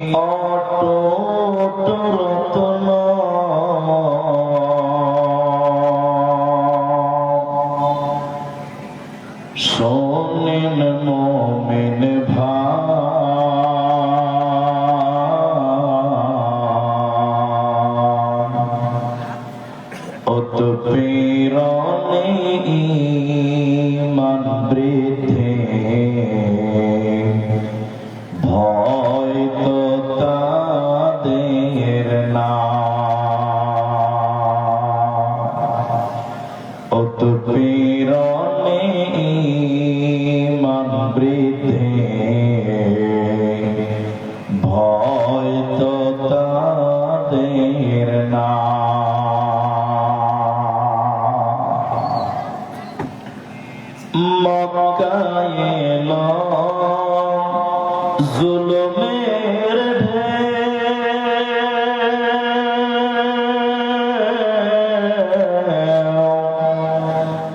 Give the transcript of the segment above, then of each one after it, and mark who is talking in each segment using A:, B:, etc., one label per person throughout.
A: অটুট রতন শোনেন মোমেন অত প্রেরণে ঈমান বৃদ্ধি ভয় তো তাদের না অত প্রেরণে ঈমান বৃদ্ধি ভয় তো তাদের না মক্কায় এলো জুলুমের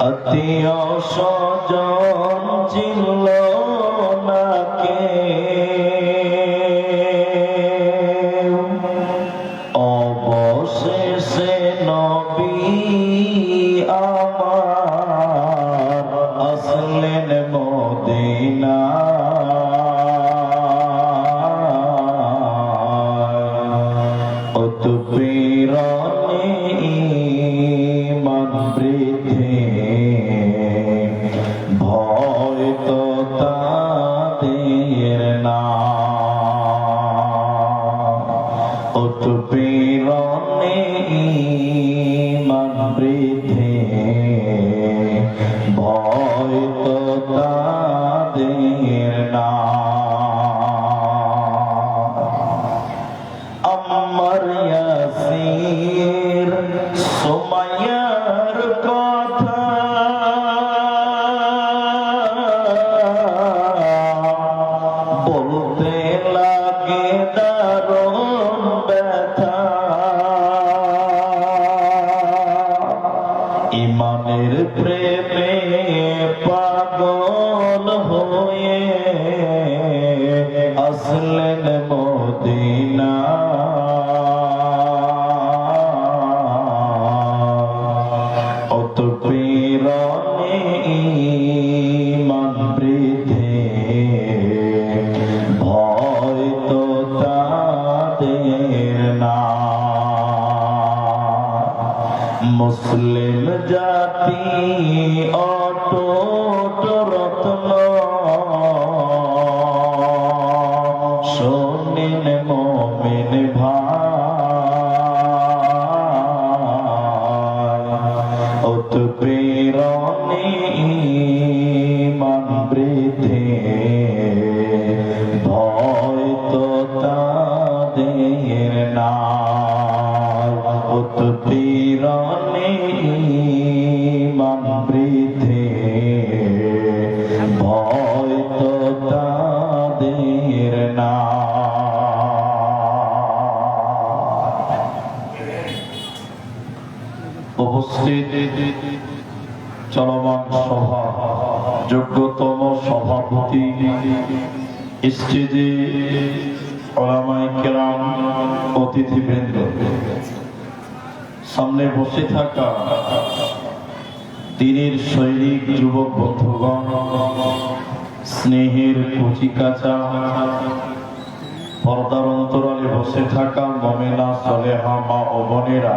A: আত্মীয় স্বজন চিনল না কেউ অবশেষে নবী আমার আসলেন মদিনা অত প্রেরণে ঈমান বৃদ্ধি ভয় তো তাদের না অত প্রেরণে ঈমান বৃদ্ধি ভয় তো তাদের না আমার ইয়াসির সুমাইয়ার কথা বলতে লাগে দারুণ ব্যথা ঈমানের প্রেমে পাগল হয়ে আসলেন মদিনা অত প্রেরণে ঈমান বৃদ্ধি ভয় তো তাদের না মুসলিম জাতি অটুট রত্ন শোনেন মোমেন ভাই অত প্রেরণে ঈমান বৃদ্ধি ভয় তো তাদের না অত প্রেরণে ঈমান বৃদ্ধি ভয় তো তাদের না উপস্থিত চলমান সভা যোগ্যতম সভাপতি স্টেজে উলামায়ে কেরাম অতিথিবৃন্দ সামনে বসে থাকা দ্বীনের সৈনিক যুবক বন্ধুগণ স্নেহের কচিকাঁচা পর্দার অন্তরালে বসে থাকা মুমিনা সালেহা মা ও বোনেরা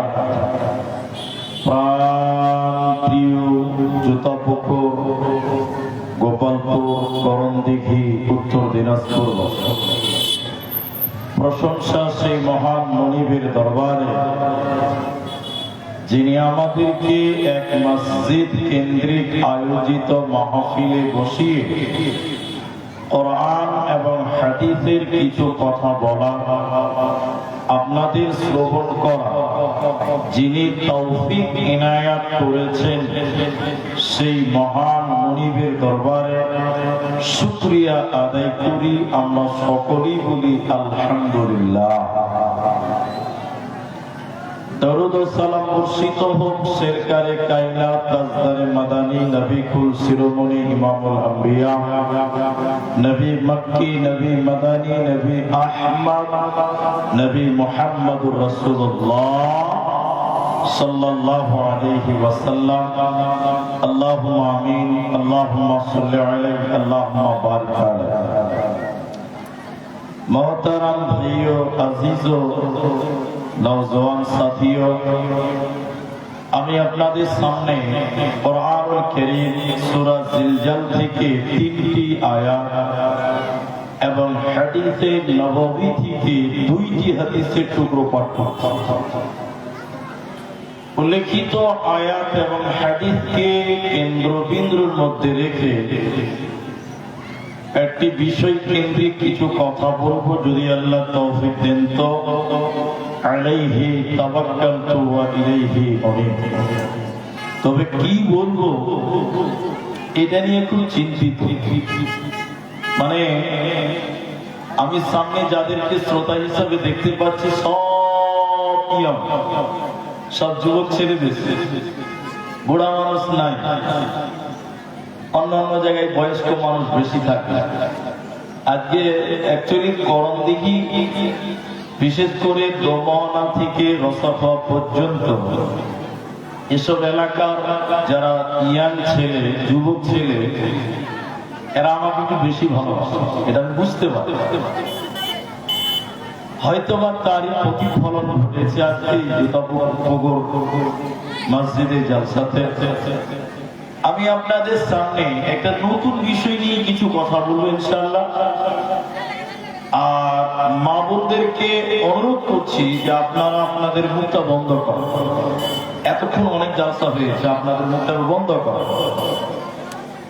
A: প্রিয় জুতাপুকুর গোপালপুর করণদিঘি উত্তর দিনাজপুর প্রশংসা সেই মহান মনিবের দরবারে যিনি আমাদেরকে এক মসজিদ কেন্দ্রিক আয়োজিত মাহফিলে বসিয়ে কোরআন এবং হাদিসের কিছু কথা বলা আপনাদের শ্রবণ করা যিনি তৌফিক ইনায়াত করেছেন সেই মহান মনিবের দরবারে শুকরিয়া আদায় করি আমরা সকলেই বলি আলহামদুলিল্লাহ। दरूद व सलाम मुर्शिद होम सरकारे कायनात ताजदार मदानी नबी कुल शिरोमणि इमामुल अंबिया नबी मक्की नबी मदानी नबी अहमद नबी मुहम्मदुर रसूलुल्लाह सल्लल्लाहु अलैहि वसल्लम अल्लाहुम्मा आमीन अल्लाहुम्मा सल्लि अलैहि अल्लाहुम्मा बारिक अलैहि। मोहतरम भाइयों अजीजों नौजवान साथियों, আমি আপনাদের সামনে কুরআনুল কারীম সূরা জিলজাল থেকে 3টি আয়াত এবং হাদিসে নববী থেকে 2টি হাদিসের টুকরো পাঠ করছি। উল্লেখিত আয়াত এবং হাদিসকে কেন্দ্রবিন্দুর মধ্যে রেখে একটি বিষয় কেন্দ্রিক কিছু কথা বলবো, যদি আল্লাহ তৌফিক দেন তো। আলাইহি তাওয়াক্কালতু ওয়া ইলাইহি উনীব। তবে কি বলবো এটা নিয়ে খুব চিন্তিত। মানে আমি সামনে যাদেরকে শ্রোতা হিসাবে দেখতে পাচ্ছি সব যুবক ছেড়ে দিচ্ছে, বুড়া মানুষ নাই, অন্যান্য জায়গায় বয়স্ক মানুষ বেশি থাকে। আজকে অ্যাকচুয়ালি করণদিঘি বিশেষ করে দমনা থেকে রসাফা পর্যন্ত এসব এলাকার যারা ইয়াং ছেলে যুবক ছেলে এরা আমাকে একটু বেশি ভালোবাসে, এটা আমি বুঝতে পারি। হয়তোবা তারই প্রতিফলন ঘটেছে আজকে মসজিদে জালসাতে। আমি আপনাদের সামনে একটা নতুন বিষয় নিয়ে কিছু কথা বলবো ইনশাআল্লাহ। আর মা বোনদেরকে অনুরোধ করছি যে আপনারা আপনাদের মুখটা বন্ধ করেন। এতক্ষণ অনেক জালসা হয়েছে, আপনাদের মুখটা বন্ধ করেন।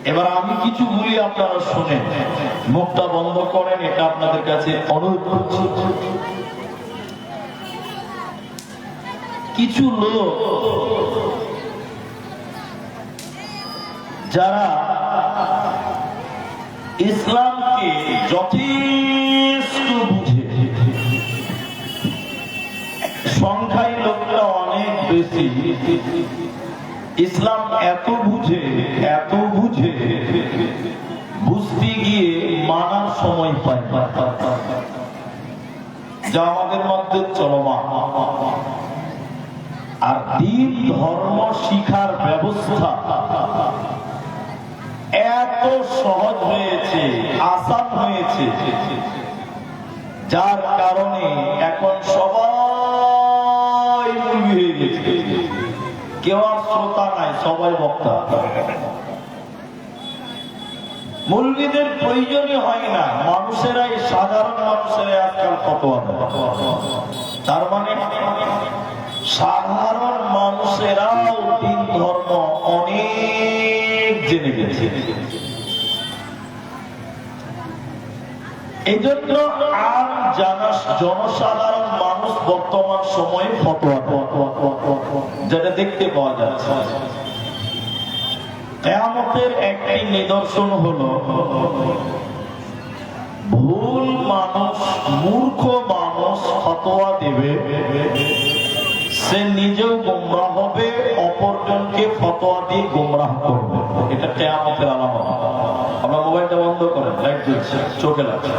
A: এবার আমি কিছু বলি, আপনারা শুনেন, মুখটা বন্ধ করেন, এটা আপনাদের কাছে অনুরোধ করছি। কিছু লোক যারা ইসলামকে যথেষ্ট বুঝে, সংখ্যায় লোকটা অনেক বেশি, ইসলাম এত বুঝে বুঝতে গিয়ে মানার সময় পায় যা আমাদের মধ্যে চলমান। আর দ্বীন ধর্ম শিখার ব্যবস্থা এত সহজ হয়েছে, আসান হয়েছে, যার কারণে এখন সবাই মুরগি হয়ে গেছে। কেউ আর শ্রোতা নাই, সবাই বক্তা। মুরগিদের প্রয়োজনই হয় না, মানুষেরাই, সাধারণ মানুষেরাই আজকাল ফতোয়া দেয়। তার মানে সাধারণ মানুষেরাও দ্বীন ধর্ম অনেক জেনে গেছে। এই জন্য আর জনসাধারণ মানুষ বর্তমান সময়ে ফতোয়া যেটা দেখতে পাওয়া যাচ্ছে। কিয়ামতের একটি নিদর্শন হলো ভুল মানুষ, মূর্খ মানুষ ফতোয়া দেবে, সে নিজেও গোমরাহ হবে, অপরজনকে ফতোয়া দিয়ে গোমরাহ করবে। এটা কিয়ামতের আলামত। আমরা মোবাইলটা বন্ধ করেন, লাইট জ্বলছে, চোখে লাগছে।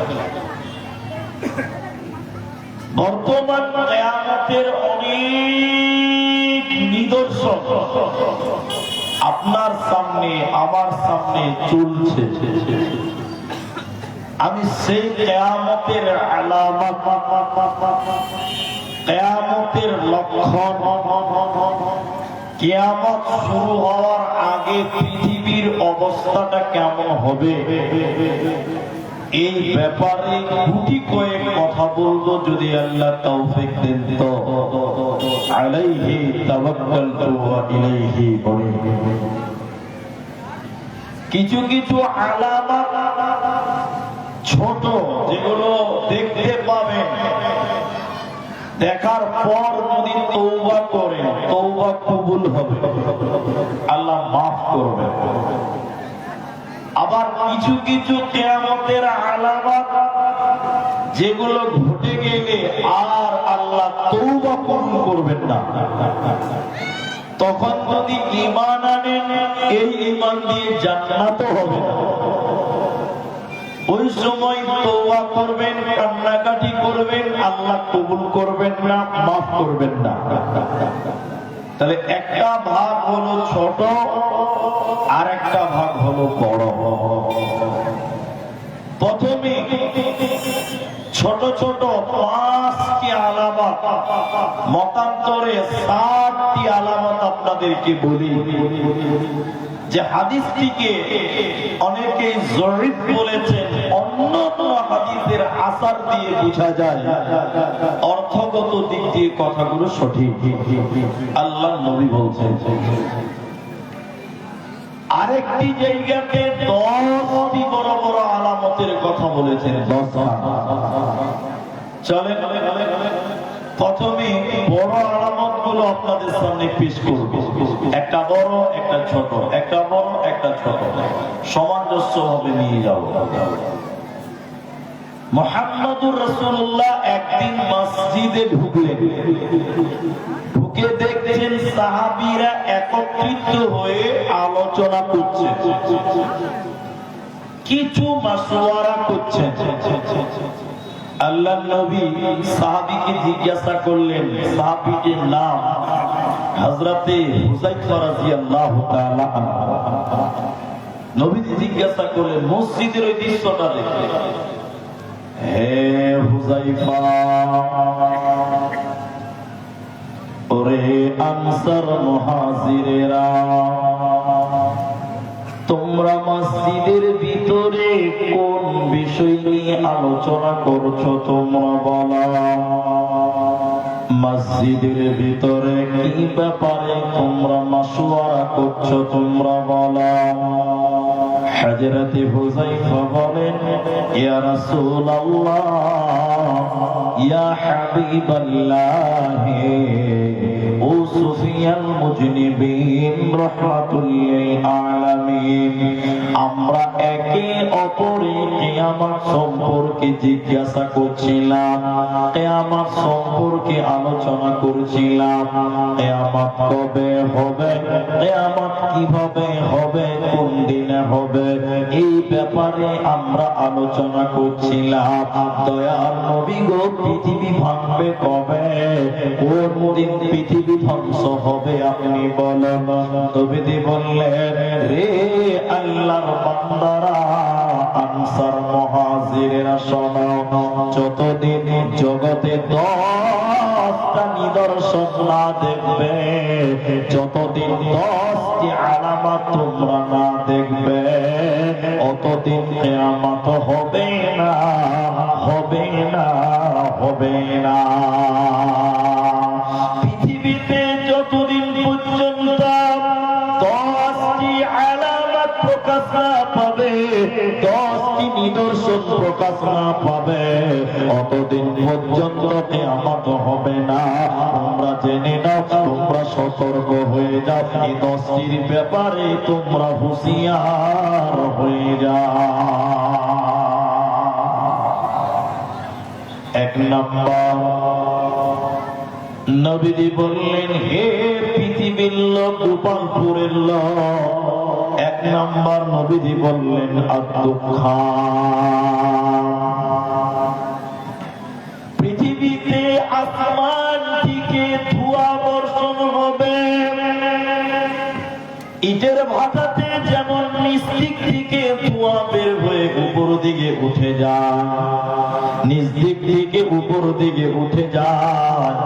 A: বর্তমান কিয়ামতের অনেক নিদর্শন আপনার সামনে, আমার সামনে চলছে। আমি সেই কিয়ামতের আলামত, কিয়ামতের লক্ষণ, কিয়ামত শুরু হওয়ার আগে পৃথিবীর অবস্থাটা কেমন হবে, এই ব্যাপারে গুটি কয়েক কথা বলবো, যদি আল্লাহ তৌফিক দেন তো। আলাইহি তাওয়াক্কালতু ওয়া ইলাইহি উনীব। কিছু কিছু আলামত ছোট, যেগুলো দেখতে পাবেন, দেখার পর যদি তওবা করেন, তওবা কবুল হবে, আল্লাহ মাফ করবেন। আবার কিছু কিছু কিয়ামতের আলামত যেগুলো ঘটে গেলে আর আল্লাহ তওবা কবুল করবেন না, তখন যদি ঈমান আনেন, এই ঈমান দিয়ে জান্নাত হবে না। ওই সময় তওবা করবেন, কান্নাকাটি করবেন, আল্লাহ কবুল করবেন না, মাফ করবেন না। তাহলে একটা ভাগ হলো ছোট, আর একটা ভাগ হলো বড়। প্রথমে ছোট ছোট 5টি আলামত, মতান্তরে 7টি আলামত আপনাদেরকে বলি, যে হাদিসটিকে অনেকে জরিফ বলেছেন, অন্য হাদিসের আসার দিয়ে বোঝা যায় অর্থগত দিক দিয়ে কথাগুলো সঠিক। আল্লাহ নবী বলছেন। আরেকটি জায়গাতে 10টি বড় বড় আলামতের কথা বলেছেন। 10টা চলেন প্রথমে বড় আলামত গুলো আপনাদের সামনে পেশ করব। একটা বড়, একটা ছোট, একটা বড়, একটা ছোট, সামঞ্জস্য ভাবে নিয়ে যাব। মুহাম্মদুর রাসূলুল্লাহ একদিন মসজিদে ঢুকলেন, ঢুকে দেখছেন সাহাবীরা একত্রিত হয়ে আলোচনা করছে, কিছু মাশওয়ারা করছে। আল্লাহর নবী সাহাবীকে জিজ্ঞাসা করলেন, সাহাবীটির নাম হযরতে হুযায়ফা রাদিয়াল্লাহু তাআলা আনহু। নবীজি জিজ্ঞাসা করলেন মসজিদের ওই দৃশ্যটা দেখে, হে হুযায়ফা, ওরে আনসার মুহাজিরেরা, তোমরা মসজিদের ভিতরে কোন বিষয় নিয়ে আলোচনা করছো তোমরা বলো। মসজিদের ভিতরে কি ব্যাপারে তোমরা মাশওয়ারা করছো তোমরা বলো। হযরতে হুযায়ফা বলেন, ইয়া রাসূলুল্লাহ, ইয়া হাবিবাল্লাহ, ও সুফিয়াল মুজনিবিন রাহমাতুল লিল আলামিন, আমরা একে অপরে কিয়ামত সম্পর্কে জিজ্ঞাসা করছিলাম, কিয়ামত সম্পর্কে আলোচনা করছিলাম। কিয়ামত কবে হবে, কিয়ামত কিভাবে হবে, কোন দিনে হবে, এই ব্যাপারে আমরা আলোচনা করছিলাম। দয়ার নবী গো, পৃথিবী ভাঙবে কবে, কোন দিন পৃথিবী ধ্বংস হবে আপনি বলেন। নবীজি বললেন, রে আল্লাহর বান্দারা, আনসার মুহাজিরেরা শোনো, যতদিন জগতে 10টা নিদর্শন না দেখবে, যতদিন 10টি আলামত তোমরা না দেখবে, অতদিন কিয়ামত হবে না, হবে না, হবে না। পৃথিবীতে যতদিন পর্যন্ত 10টি আলামত প্রকাশ না পাবে, 10টি নিদর্শন প্রকাশ না পাবে, অতদিন পর্যন্ত কিয়ামত হবে না। তোমরা জেনে নাও, তোমরা সতর্ক হয়ে যাও, এই 10টির ব্যাপারে তোমরা হুঁশিয়ার হয়ে যাও। এক নম্বর, নবীজি বললেন, হে পৃথিবীর লোক, গোপালপুরের লোক, এক নম্বর নবীজি বললেন আদ-দুখা। পৃথিবীতে আসমান থেকে ধোঁয়া বর্ষণ হবে। ইটের ভাটাতে যেমন নিচ দিক থেকে ধোঁয়া বের হয়ে উপর দিকে উঠে যায়, নিচ দিক থেকে উপর দিকে উঠে যায়,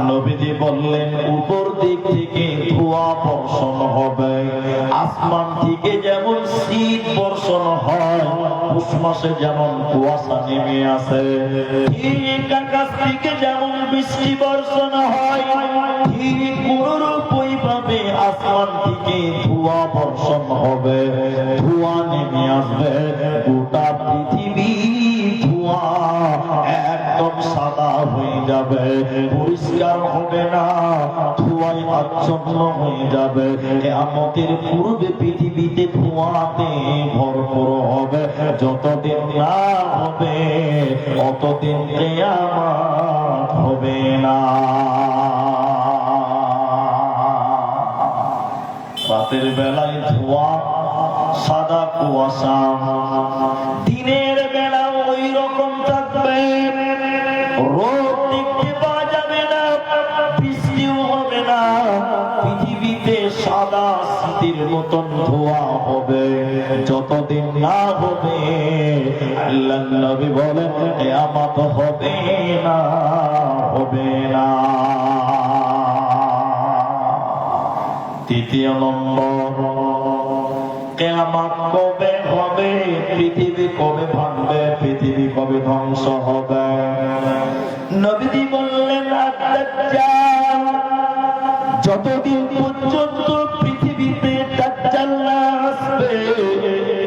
A: নবীজি বললেন উপর দিক থেকে ধোঁয়া বর্ষণ হবে। আসমান থেকে যেমন শীত বর্ষণ হয়, পৌষ মাসে যেমন কুয়াশা নেমে আসে, ঠিক আকাশ থেকে যেমন বৃষ্টি বর্ষণ হয়, ঠিক কোনরূপ ওইভাবে আসমান থেকে ধোঁয়া বর্ষণ হবে, ধোঁয়া নেমে আসবে। গোটা পৃথিবী ধোঁয়া একদম সাদা হয়ে যাবে, পরিষ্কার হবে না, ধোঁয়ায় আচ্ছন্ন হয়ে যাবে। কিয়ামতের পূর্বে পৃথিবীতে ধোঁয়াতে ভরপুর হবে। যতদিন না হবে অতদিন কিয়ামত হবে না। কুয়াশা, দিনের বেলা ওই রকম থাকবে, রোদ দেখতে পাওয়া যাবে না, বৃষ্টিও হবে না, পৃথিবীতে সাদা শীতের মতন ধোয়া হবে। যতদিন না হবে আল্লাহর নবী বলেন কিয়ামত হবে না, হবে না। তৃতীয় নম্বর, কিয়ামত কবে হবে, পৃথিবী কবে ভাঙবে, পৃথিবী কবে ধ্বংস হবে। নবীজি বললেন আদ-দাজ্জাল, যতদিন পর্যন্ত পৃথিবীতে দাজ্জাল না আসবে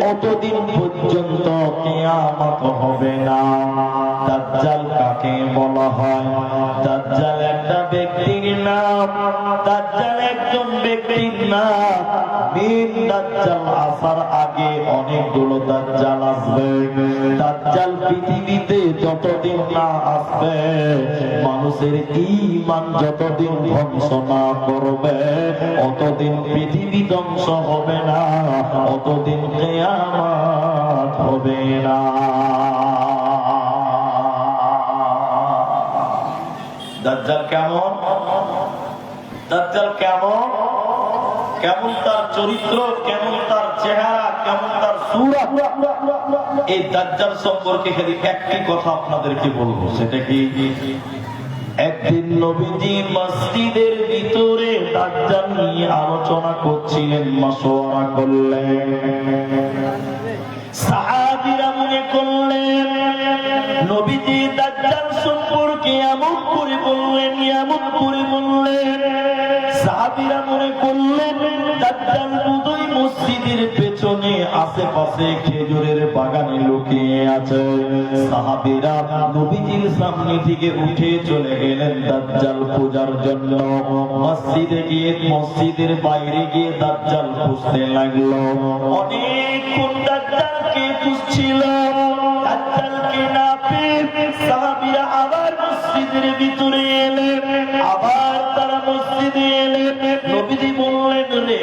A: অতদিন পর্যন্ত কিয়ামত হবে না। দাজ্জাল কাকে বলা হয়? দাজ্জাল একটা ব্যক্তির নাম, দাজ্জাল একজন ব্যক্তির নাম। মেন দাজ্জাল আসার আগে অনেকগুলো দাজ্জাল আসবে। দাজ্জাল পৃথিবীতে যতদিন না আসবে, মানুষের ঈমান যতদিন ধ্বংস না করবে অতদিন পৃথিবী ধ্বংস হবে না, অতদিন কিয়ামত হবে না। দাজ্জাল কেমন? দাজ্জাল কেমন? কেমন তার চরিত্র, কেমন তার চেহারা, কেমন তার সূরত, এই দাজ্জাল সম্পর্কে খালি একটি কথা আপনাদেরকে বলবো, সেটা কি, একদিন নবীজি মসজিদের ভিতরে দাজ্জাল নিয়ে আলোচনা করছিলেন, মাশওয়ারা করলেন। সাহাবীরা মনে করলেন নবীজি দাজ্জাল সম্পর্কে এমন করে বললেন, এমন করে বললেন। সাহাবীরা মনে করলেন দাজ্জাল বোধহয় মসজিদের পেছনে আশেপাশে খেজুরের বাগানে লুকিয়ে আছে। সাহাবীরা নবীজির সামনে থেকে উঠে চলে গেলেন দাজ্জাল পূজার জন্য। মসজিদে গিয়ে, মসজিদের বাইরে গিয়ে দাজ্জাল খুঁজতে লাগলো। অনেকক্ষণ দাজ্জালকে খুঁজছিল, দাজ্জালকে না পেয়ে সাহাবীরা আবার মসজিদের ভিতরে এলেন, আবার তারা মসজিদে এলেন। নবীজি বললেন, রে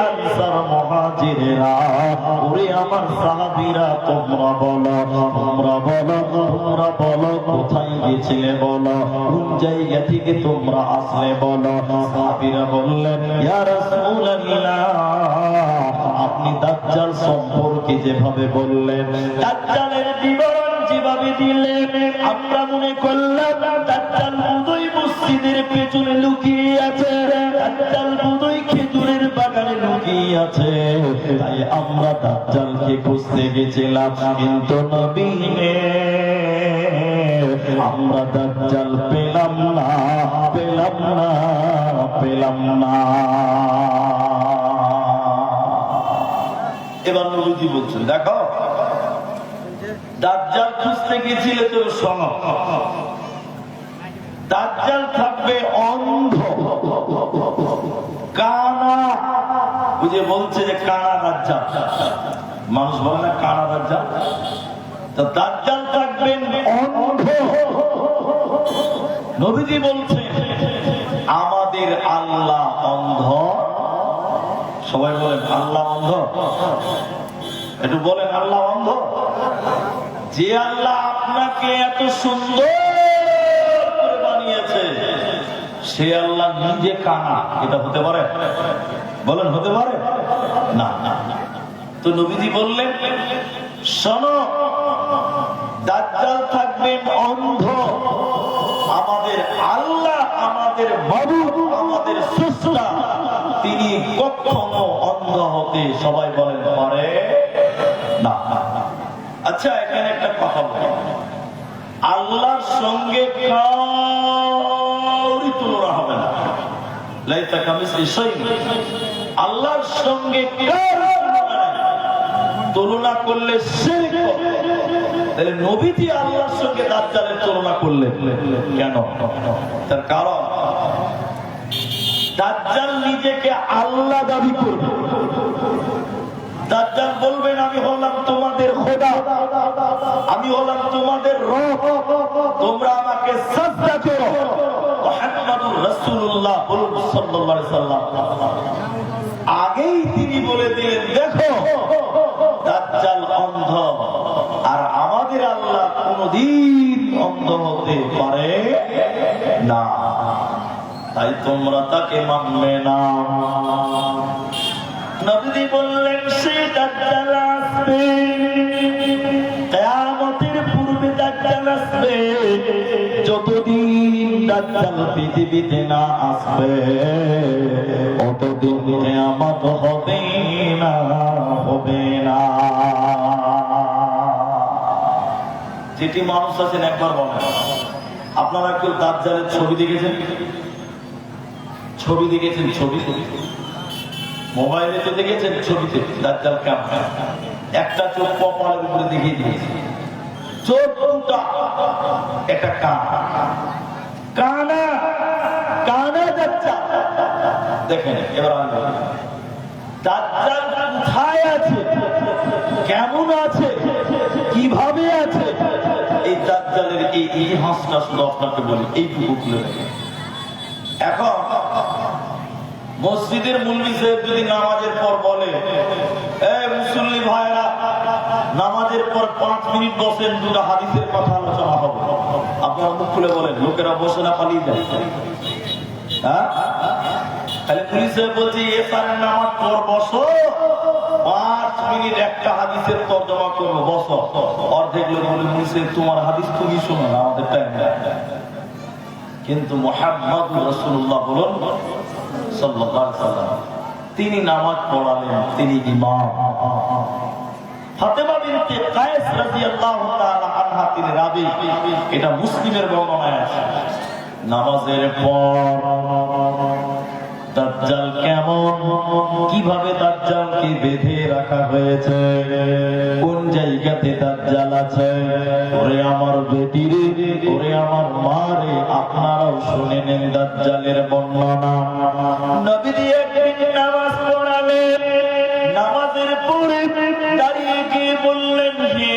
A: আনসার মুহাজিরেরা, ওরে আমার সাহাবীরা, তোমরা বলো, তোমরা বলো, তোমরা বলো কোথায় গেছিলে বলো, কোন জায়গা থেকে তোমরা আসলে বলো। সাহাবীরা বললেন, ইয়া রাসূলুল্লাহ, আপনি দাজ্জাল সম্পর্কে যেভাবে বললেন, দাজ্জালের বিবরণ যেভাবে দিলেন, আমরা মনে করলাম দাজ্জাল বোধহয় মসজিদের পেছনে লুকিয়ে আছে, দাজ্জাল বোধহয় খেজুরের বাগানে লুকিয়ে আছে, তাই আমরা দাজ্জালকে খুঁজতে গেছিলাম। কিন্তু নবী আমরা দাজ্জাল পেলাম না, পেলাম না, পেলাম না। এবার নবীজি বলছেন, দেখো দাজ্জাল খুঁজতে গেছিলে তো শোনো, দাজ্জাল থাকবে অন্ধ, কানা। বুঝে বলছে যে কানা দাজ্জাল, মানুষ বলে না কানা দাজ্জাল, তো দাজ্জাল থাকবেন অন্ধ। নবীজি বলছে আমাদের আল্লাহ অন্ধ। সবাই বলেন আল্লাহ অন্ধ, একটু বলেন আল্লাহ অন্ধ। যে আল্লাহ আপনাকে এত সুন্দর করে বানিয়েছে, সে আল্লাহ নিজে কানা, এটা হতে পারে? বলেন হতে পারে না? তো নবীজি বললেন, শোনো, দাজ্জাল থাকবেন অন্ধ, আমাদের আল্লাহ, আমাদের মাবুদ, আমাদের স্রষ্টা, তিনি কখনো অন্ধ হতে, সবাই বলেন, পারে না। আচ্ছা, এখানে একটা কথা বলি, আল্লাহর সঙ্গে কাউরই তুলনা হবে না। লাইসা কামিসলিহি শাইউন, আল্লাহর সঙ্গে তুলনা করলে শিরক হবে। তাহলে নবীজি আল্লাহর সঙ্গে দাজ্জালের তুলনা করলেন কেন? তার কারণ দাজ্জাল নিজেকে আল্লাহ দাবি করবে। দাজ্জাল বলবেন, আমি হলাম তোমাদের খোদা, আমি হলাম তোমাদের রব, তোমরা আমাকে সাজদা করো। মুহাম্মাদুর রাসূলুল্লাহ সাল্লাল্লাহু আলাইহি সাল্লাম আগেই তিনি বলে দিলেন, দেখো আমাদের আল্লাহ কোনদিন অন্ধ হতে পারে না, তাই তোমরা তাকে মানবে না। নবী বললেন সে দাজ্জাল আসবে, কিয়ামতের পূর্বে দাজ্জাল আসবে। যতদিন দাজ্জাল পৃথিবীতে না আসবে ততদিন কিয়ামত হবে না, হবে না। যেটি মানুষ আছেন একবার বলেন, আপনারা কেউ দাজ্জালের ছবি দেখেছেন? ছবি দেখেছেন? ছবি মোবাইলে তো দেখেছেন, ছবিতে দাজ্জাল কেমন? একটা চোখ কপালের উপরে দেখিয়ে দিয়েছে, চোখ দুটা, একটা কানা কানা দাজ্জাল। দেখেন এবার দাজ্জাল কোথায় আছে, কেমন আছে, কিভাবে আছে, এই দাজ্জালের এই ইতিহাসটা শুধু আপনাকে বলি, এইটুকু খুলে দেখেন। এখন মসজিদের মুল্লি সাহেব যদি নামাজের পর বলে, মুসল্লি ভাইরা নামাজের পর 5 মিনিট বসেন, দুটো হাদিসের কথা আলোচনা হবে, আপনারা মুখ খুলে বলেন লোকেরা বসে না পালিয়ে যায়? হ্যাঁ, তাহলে পুলিশ সাহেব বলছে এসারের নামাজ পর বসো, 5 মিনিট একটা হাদিসের তর্জমা করবো, বসো। অর্ধেক লোক বলে পুলিশ সাহেব তোমার হাদিস তুমি শোনো না, আমাদের টাইম নেই। কিন্তু মুহাম্মদ রাসূলুল্লাহ বলুন সাল্লাল্লাহু আলাইহি ওয়াসাল্লাম, তিনি নামাজ পড়ালেন, তিনি ইমাম। ফাতেমা বিনতে কায়েস রাদিয়াল্লাহু তাআলা আনহা তিনি রাবী, এটা মুসলিমের বর্ণনায় আছে। নামাজের পর দাজ্জাল কেমন, কিভাবে দাজ্জালকে বেঁধে রাখা হয়েছে, কোন জায়গাতে দাজ্জাল আছে, ওরে আমার বেটি রে, ওরে আমার মা রে, আপনারাও শুনে নেন দাজ্জালের বর্ণনা। নবী একদিন নামাজ পড়ালেন, নামাজের পরে দাঁড়িয়ে গিয়ে বললেন, হে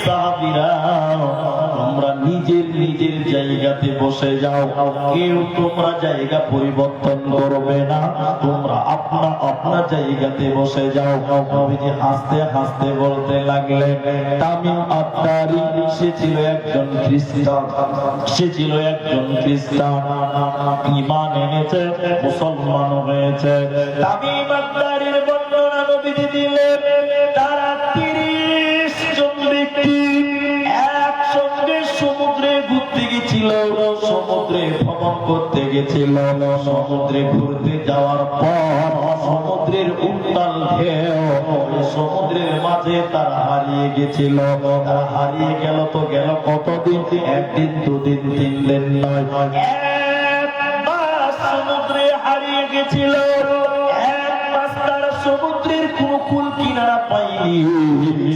A: সাহাবীরা তোমরা নিজের নিজের জায়গাতে বসে যাও, কেউ তোমরা জায়গা পরিবর্তন করবে না, তোমরা আপনার জায়গাতে বসে যাও। নবীজি হাসতে হাসতে বলতে লাগলেন, তামিম আদ-দারি সে ছিল একজন খ্রিস্টান, সে ছিল একজন খ্রিস্টান, ঈমান এনেছে, মুসলমান হয়েছে। তামিম আদ-দারির বর্ণনা নবীজি দিলেন, তারা 30 জন ব্যক্তি একসঙ্গে সমুদ্রে ঘুরতে গেছিল, সমুদ্রে ভ্রমণ করতে গেছিল। সমুদ্রে ঘুরতে যাওয়ার পর সমুদ্রের উত্তাল ঢেউ, সমুদ্রের মাঝে তারা হারিয়ে গেছিল। তারা হারিয়ে গেল তো গেল কতদিন, একদিন, দুদিন, 3 দিন নয়, 1 মাস সমুদ্রে হারিয়ে গেছিল। 1 মাস তারা সমুদ্রের কোন কুল কিনারা পায়নি,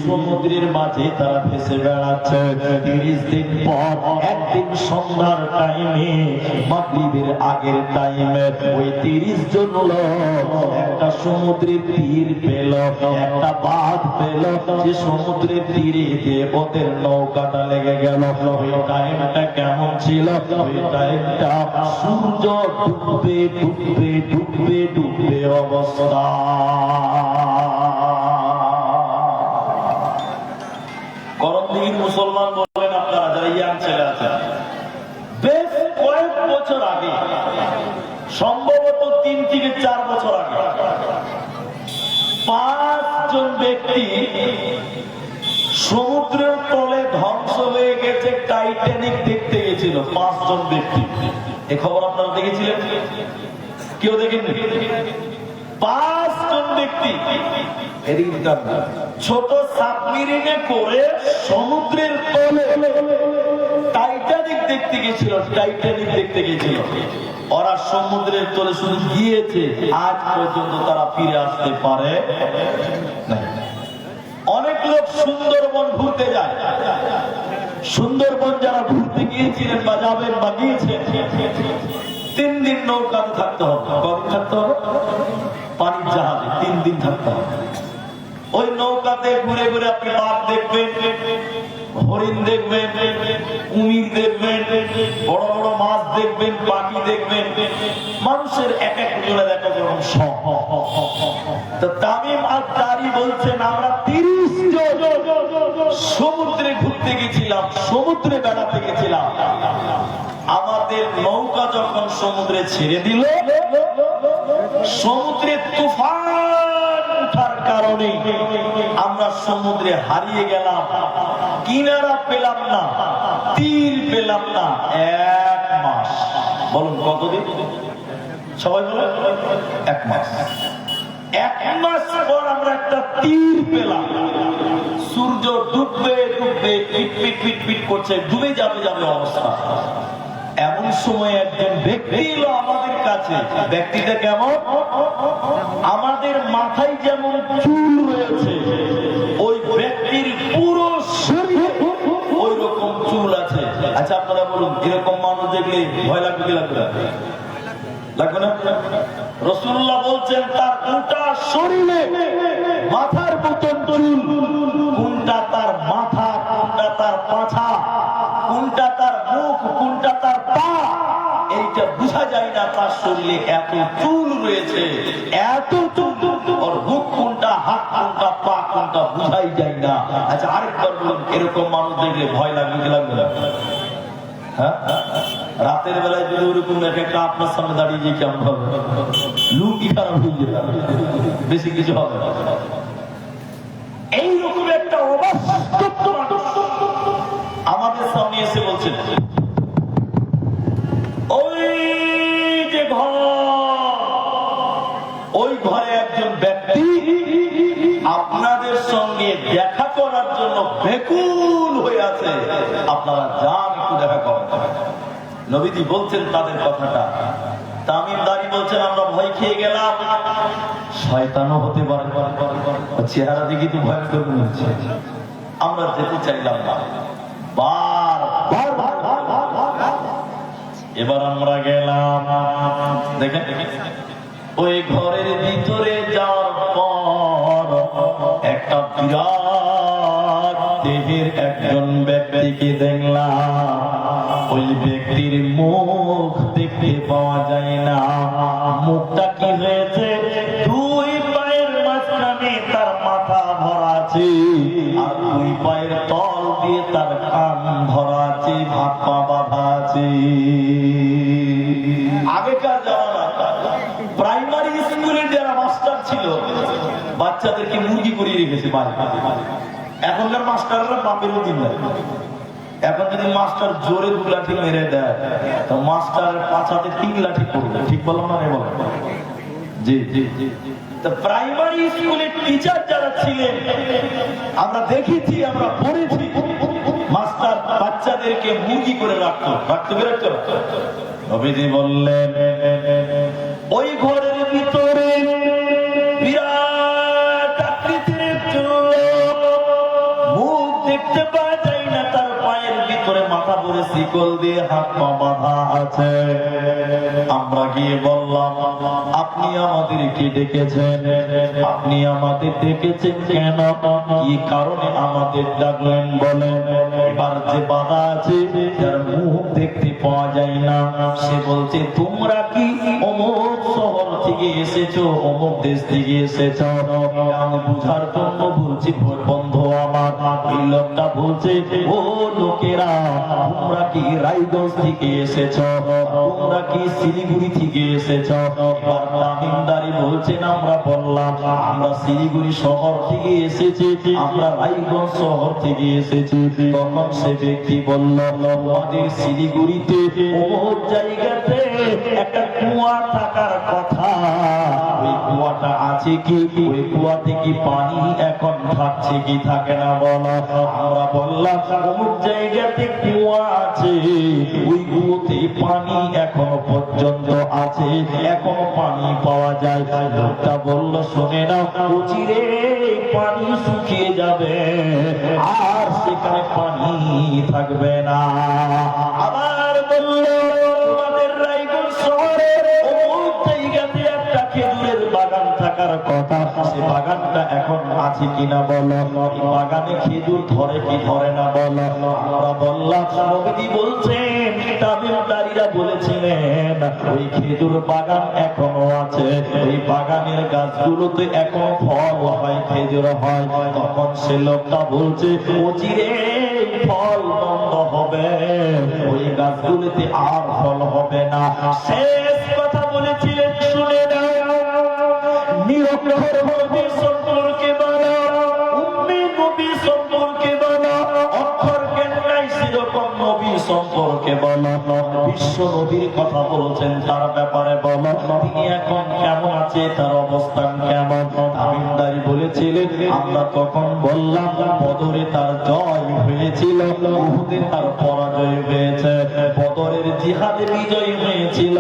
A: সমুদ্রের মাঝে তারা ভেসে বেড়াচ্ছে। 30 দিন পর একদিন সন্ধ্যার টাইমে, মাগরিবের আগের টাইমে, ওই 30 জন লোক একটা সমুদ্রের তীর পেল, একটা বাঁধ পেল, যে সমুদ্রের তীরে দিয়ে ওদের নৌকাটা লেগে গেল। ওই টাইমটা কেমন ছিল, ওই টাইমটা সূর্য ডুববে ডুববে ডুববে ডুববে অবস্থা। করণদিঘির মুসলমান বলেন আপনারা যারা ইয়াং ছেলে আছেন, বেশ কয়েক বছর আগে, সম্ভবত 3 থেকে 4 বছর আগে, 5 জন ব্যক্তি সমুদ্রের তলে ধ্বংস হয়ে গেছে টাইটানিক দেখতে গেছিল। 5 জন ব্যক্তি, এ খবর আপনারা দেখেছিলেন? কেউ দেখেননি? 5 জন ব্যক্তি ছোট সাবমেরিনে করে সমুদ্রের তলে টাইটানিক দেখতে গেছিল, টাইটানিক দেখতে গেছিল। ওরা সমুদ্রের তলে শুধু গিয়েছে, আজ পর্যন্ত তারা ফিরে আসতে পারে না। অনেক লোক সুন্দরবন ঘুরতে যায়, সুন্দরবন যারা ঘুরতে গিয়েছিলেন বা যাবেন বা গিয়েছেন, 3 দিন নৌকাতে থাকতে হবে। কখন থাকতে হবে? পানির জাহাজে 3 দিন থাকতে হবে। ওই নৌকাতে ঘুরে ঘুরে আপনি বাঘ দেখবেন, হরিণ দেখবেন, কুমির দেখবেন, বড় বড় মাছ দেখবেন, পাখি দেখবেন। মানুষের এক এক জনের এক এক রকম শখ। তো তামিম আদ-দারি বলছেন আমরা 30 জন সমুদ্রে ঘুরতে গেছিলাম, সমুদ্রে বেড়াতে গেছিলাম। আমাদের নৌকা যখন সমুদ্রে ছেড়ে দিল, সমুদ্রে তুফান উঠার কারণে আমরা সমুদ্রে হারিয়ে গেলাম, কিনারা পেলাম না, তীর পেলাম না। 1 মাস। বলুন কতদিন? সবাই বলে 1 মাস। 1 মাস পর আমরা একটা তীর পেলাম। সূর্য ডুববে ডুববে পিট পিট পিট পিট করছে, ডুবে যাবে যাবে অবস্থা। এমন সময় একজন ব্যক্তি এলো আমাদের কাছে। ব্যক্তিটা কেমন? আমাদের মাথায় যেমন চুল রয়েছে, ওই ব্যক্তির পুরো শরীরে ওই রকম চুল আছে। আচ্ছা আপনারা বলুন, এরকম মানুষ দেখলে ভয় লাগবে কি লাগবে? লাগবে না? রাসূলুল্লাহ বলছেন তার গোটা শরীরে মাথার মতন চুল। কোনটা তার মাথা, কোনটা তার পাছা, কোনটা তার মুখ, কোনটা তার পা, এইটা বোঝা যায় না। তার শরীরে এত চুল রয়েছে, এত চুল। ওর মুখ কোনটা, হাত কোনটা, পা কোনটা বোঝাই যায় না। আচ্ছা আরেকবার বলুন, এরকম মানুষ দেখলে ভয় লাগবে কি লাগবে না? হ্যাঁ, রাতের বেলায় যদি ওরকম একটা আপনার সামনে দাঁড়িয়ে যে কেমন হবে? লুঙ্গি খারাপ হয়ে যাবে, বেশি কিছু হবে না। এইরকম একটা অবাস্তব মানুষ আমাদের সামনে এসে বলছেন, ওই যে ঘর, ওই ঘরে একজন ব্যক্তি আপনাদের সঙ্গে দেখা করার জন্য ব্যাকুল হয়ে আছে, আপনারা যান একটু দেখা করেন। নবীজি বলছেন তাদের কথাটা। তামিম দারি বলছেন আমরা ভয় খেয়ে গেলাম। শয়তানও হতে পারে, চেহারা দেখি তো ভয় করবে, আমরা যেতে চাইলাম না। এবার আমরা গেলাম। দেখেন ওই ঘরের ভিতরে যাওয়ার পর একটা বিরাট দেহের একজন ব্যক্তিকে দেখলাম। ওই ব্যক্তির মুখ দেখতে পাওয়া যায় না। মুখটা কি হয়েছে? 2 পায়ের মাঝখানে তার মাথা ভরা আছে, আর 2 পায়ের তল দিয়ে তার কান ভরা আছে, হাত পা বাঁধা আছে। আগেকার জামানা প্রাইমারি স্কুলের যারা মাস্টার ছিল, বাচ্চাদেরকে মুরগি করিয়ে রেখেছে বাড়ি। এখনকার মাস্টাররা বাপেরও দিন দেয়। এখন যদি মাস্টার জোরে 2 লাঠি মেরে দেয়, তো মাস্টারের পাছাতে 3 লাঠি পড়বে। ঠিক বললাম না? বলো জি জি জি। তো প্রাইমারি স্কুলের টিচার যারা ছিলেন, আমরা দেখেছি, আমরা পড়েছি, মাস্টার বাচ্চাদেরকে মুরগি করে রাখতো। নবীজি বললেন ওই ঘরের ভিতরে বিরাট আকৃতির একজন লোক, মুখ দেখতে পাওয়া যায় না, তার পায়ের ভিতরে মাথা ভরে শিকল দিয়ে হাত পা বাঁধা আছে। আমরা গিয়ে বললাম আপনি আমাদেরকে ডেকেছেন? আপনি আমাদের ডেকেছেন কেন? কি কারণে আমাদের ডাকলেন বলেন? এবার যে বাধা আছে, যার মুখ দেখতে পাওয়া যায় না, সে বলছে তোমরা কি অমুক শহর থেকে এসেছো, অমুক দেশ থেকে এসেছো? আমি বুঝার জন্য বলছি বন্ধু আমার। এই লোকটা বলছে ও লোকেরা, তোমরা কি রায়গঞ্জ থেকে এসেছো? তোমরা কি শিলিগুড়ি থেকে এসেছো? তামিমদারি বলছেন আমরা বললাম আমরা শিলিগুড়ি শহর থেকে এসেছি, আমরা রায়গঞ্জ শহর থেকে এসেছি। তখন সে ব্যক্তি বলল আমাদের শিলিগুড়িতে অমুক জায়গাতে একটা কুয়া থাকার কথা, ওই কুয়াটা আছে কি? ওই কুয়াতে কি পানি এখন থাকছে কি থাকে না বলো? আমরা বললাম অমুক জায়গাতে কুয়া আছে, ওই কুয়োতে পানি এখনো পর্যন্ত আছে, এখনো পানি পাওয়া যায়। লোকটা বলল শোনে না, অচিরে পানি শুকিয়ে যাবে, আর সেখানে পানি থাকবে না। আবার বলল আমাদের রায়গঞ্জ শহরে অমুক জায়গাতে একটা খেজুরের বাগান থাকে, থাকার কথা, সে বাগানটা এখন আছে কিনা বলো, এই বাগানে খেজুর ধরে কি ধরে না বলো। আমরা বললাম নবীজি বলছেন, তামিলদারীরা বলেছিলেন ওই খেজুর বাগান এখনো আছে, ওই বাগানের গাছগুলোতে এখন ফল হয়, খেজুর হয়। তখন সে লোকটা বলছে অচিরে ফল বন্ধ হবে, ওই গাছগুলিতে আর ফল হবে না। শেষ কথা বলেছিলেন, শুনে নাও। নিরক্ষর নবী সম্পর্কে বলো, উম্মে নবী সম্পর্কে বলো, অক্ষর জ্ঞান নাই সেরকম নবী সম্পর্কে বলো, বিশ্ব নবীর কথা বলছেন তার ব্যাপারে বলো, তিনি এখন কেমন আছে, তার অবস্থান কেমন। তামিলদারি বলেছিলেন আমরা তখন বললাম বদরে তার জয় হয়েছিল, উহুদে তার পরাজয় হয়েছে। বদরের জিহাদে বিজয় হয়েছিল,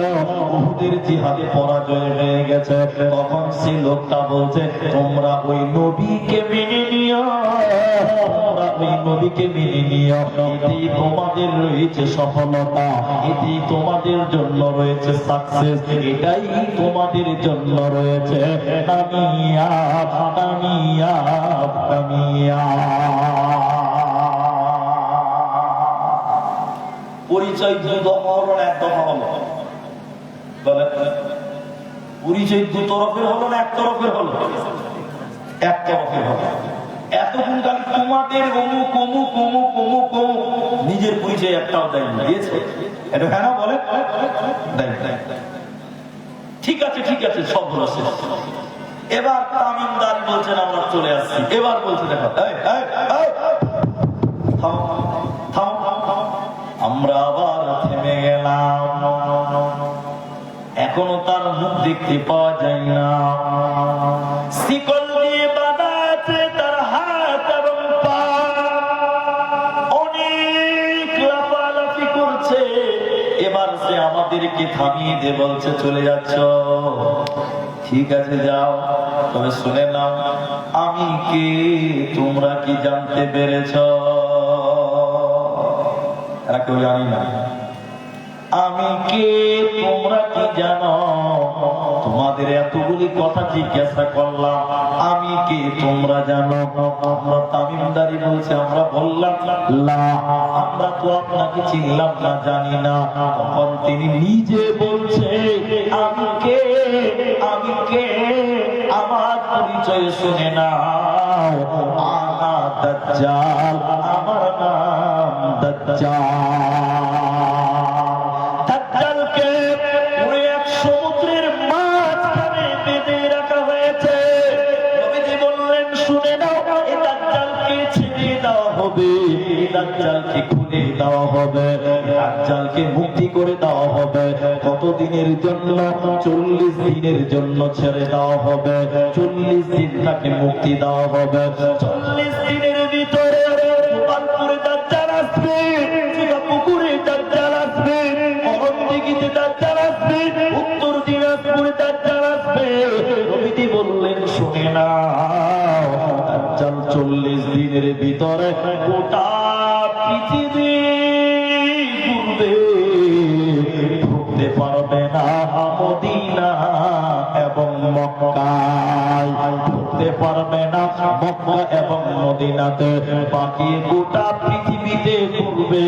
A: উহুদের জিহাদে পরাজয় হয়ে গেছে। তখন সে লোকটা বলছে তোমরা ওই নবীকে মেনে নিও, তোমরা ওই নবীকে মেনে নিও, এতেই তোমাদের রয়েছে সফলতা, এতেই তোমাদের জন্য রয়েছে সাকসেস, এটাই তোমাদের জন্য রয়েছে কামিয়াব কামিয়াব কামিয়াব। পরিচয় দুই দফা হলো না এক দফা হলো? বলে পরিচয় দু তরফের হলো না এক তরফের হলো? এক তরফের হলো। এতক্ষণ খালি তোমাদের অমুক অমুক অমুক অমুক অমুক, নিজের পরিচয় একটাও দেয় না, দিয়েছে? এটা হ্যাঁ না বলে? ঠিক আছে ঠিক আছে, সব হলো শেষ। এবার তামিমদারি বলছেন আমরা চলে আসছি। এবার বলছে দেখো আমরা আবার থেমে গেলাম, এখনো তার মুখ দেখতে পাওয়া যায় না। শিকল দিয়ে বাঁধা আছে তার হাত এবং পা, অনেক লাফালাফি করছে। এবার সে আমাদেরকে থামিয়ে দিয়ে বলছে চলে যাচ্ছ, ঠিক আছে যাও, তবে শুনে নাও আমি কে তোমরা কি জানতে পেরেছ? এরা কেউ জানি না। আমি কে তোমরা কি জানো? তোমাদের এতগুলি কথা জিজ্ঞাসা করলাম, আমি কে তোমরা জানো? আমরা তামিমদারি বলছে আমরা বললাম লা, আমরা তো আপনাকে চিনলাম না, জানি না। তখন তিনি নিজে বলছে আমি কে, আমি কে, আমার পরিচয় শুনে নাও, আনা দাজ্জাল, আমার নাম দাজ্জাল। দাজ্জালকে পুরো এক সমুদ্রের মাঝখানে বেঁধে রাখা হয়েছে। নবীজি বললেন শুনে নাও, এই দাজ্জালকে ছেড়ে দেওয়া হবে, এই দাজ্জালকে খুলে দেওয়া হবে, দাজ্জালকে মুক্তি করে দেওয়া হবে। কত দিনের জন্য? 40 দিনের জন্য ছেড়ে দেওয়া হবে, 40 দিন তাকে মুক্তি দেওয়া হবে। 40 দিনের ভিতরে গোপালপুরে দাজ্জাল আসবে, পুকুরে দাজ্জাল আসবে, মহন্দিগিতে দাজ্জাল আসবে, উত্তর দিনাজপুরে দাজ্জাল আসবে। নবীজি বললেন শুনে নাও, দাজ্জাল 40 দিনের ভিতরে গোটা পৃথিবী ঘুরবে, ঢুকতে পারবে না মদিনা এবং মক্কায়, ঢুকতে পারবে না মক্কা এবং মদিনাতে। বাকি গোটা পৃথিবীতে ঘুরবে।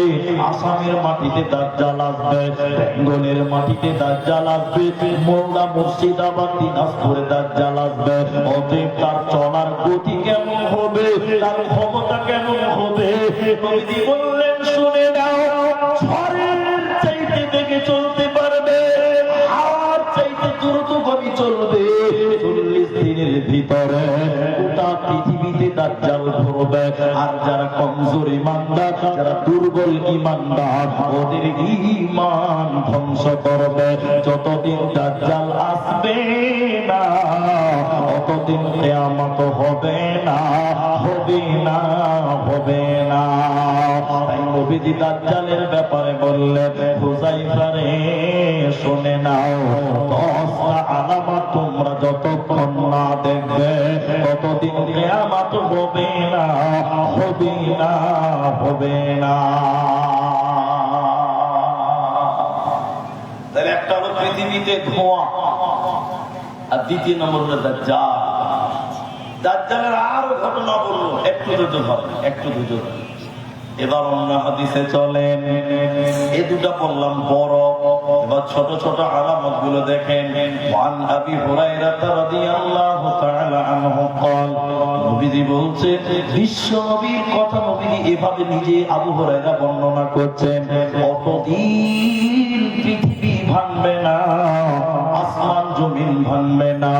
A: আসামের মাটিতে দাজ্জাল আসবে, বেঙ্গলের মাটিতে দাজ্জাল আসবে, মোল্লা মুর্শিদাবাদ দিনাজপুরে দাজ্জাল আসবে। অতএব তার চলার গতি কেমন হবে, তার ক্ষমতা কেমন হবে? নবীজি বললেন শুনে নাও, ঝড়ের চাইতে বেগে চলতে পারবে, হাওয়ার চাইতে দ্রুতগতি চলবে। 40 দিনের ভিতরে গোটা পৃথিবীতে দাজ্জাল ঘুরবে। আর যারা কমজোর ইমানদার, যারা দুর্বল ইমানদার, ওদের ঈমান ধ্বংস করবে। যতদিন দাজ্জাল আসবে না ততদিন কিয়ামত হবে না, হবে না, হবে না। তাই নবীজি দাজ্জালের ব্যাপারে বললেন হুযায়ফা রে শুনে নাও, 10টা আলামত তোমরা যতক্ষণ না দেখবে ততদিন কিয়ামত হবে না, হবে না, হবে না। তাহলে একটা হলো পৃথিবীতে ধোঁয়া, আর দ্বিতীয় নম্বর হলো দাজ্জাল। দাজ্জালের আরো ঘটনা বললো, একটু ধৈর্য ধরেন, একটু ধৈর্য ধরেন। এবার অন্য হাদিসে চলেন। এই দুটা বললাম বড়, এবার ছোট ছোট আলামত গুলো দেখেন। ওয়ান আবি হুরায়রা রাদিয়াল্লাহু তাআলা আনহু قال নবীজি বলছে, বিশ্ব নবীর কথা নবীজি এভাবে নিজে আবু হুরায়রা বর্ণনা করছেন, কতদিন পৃথিবী ভাঙবে না, আসমান জমিন ভাঙবে না,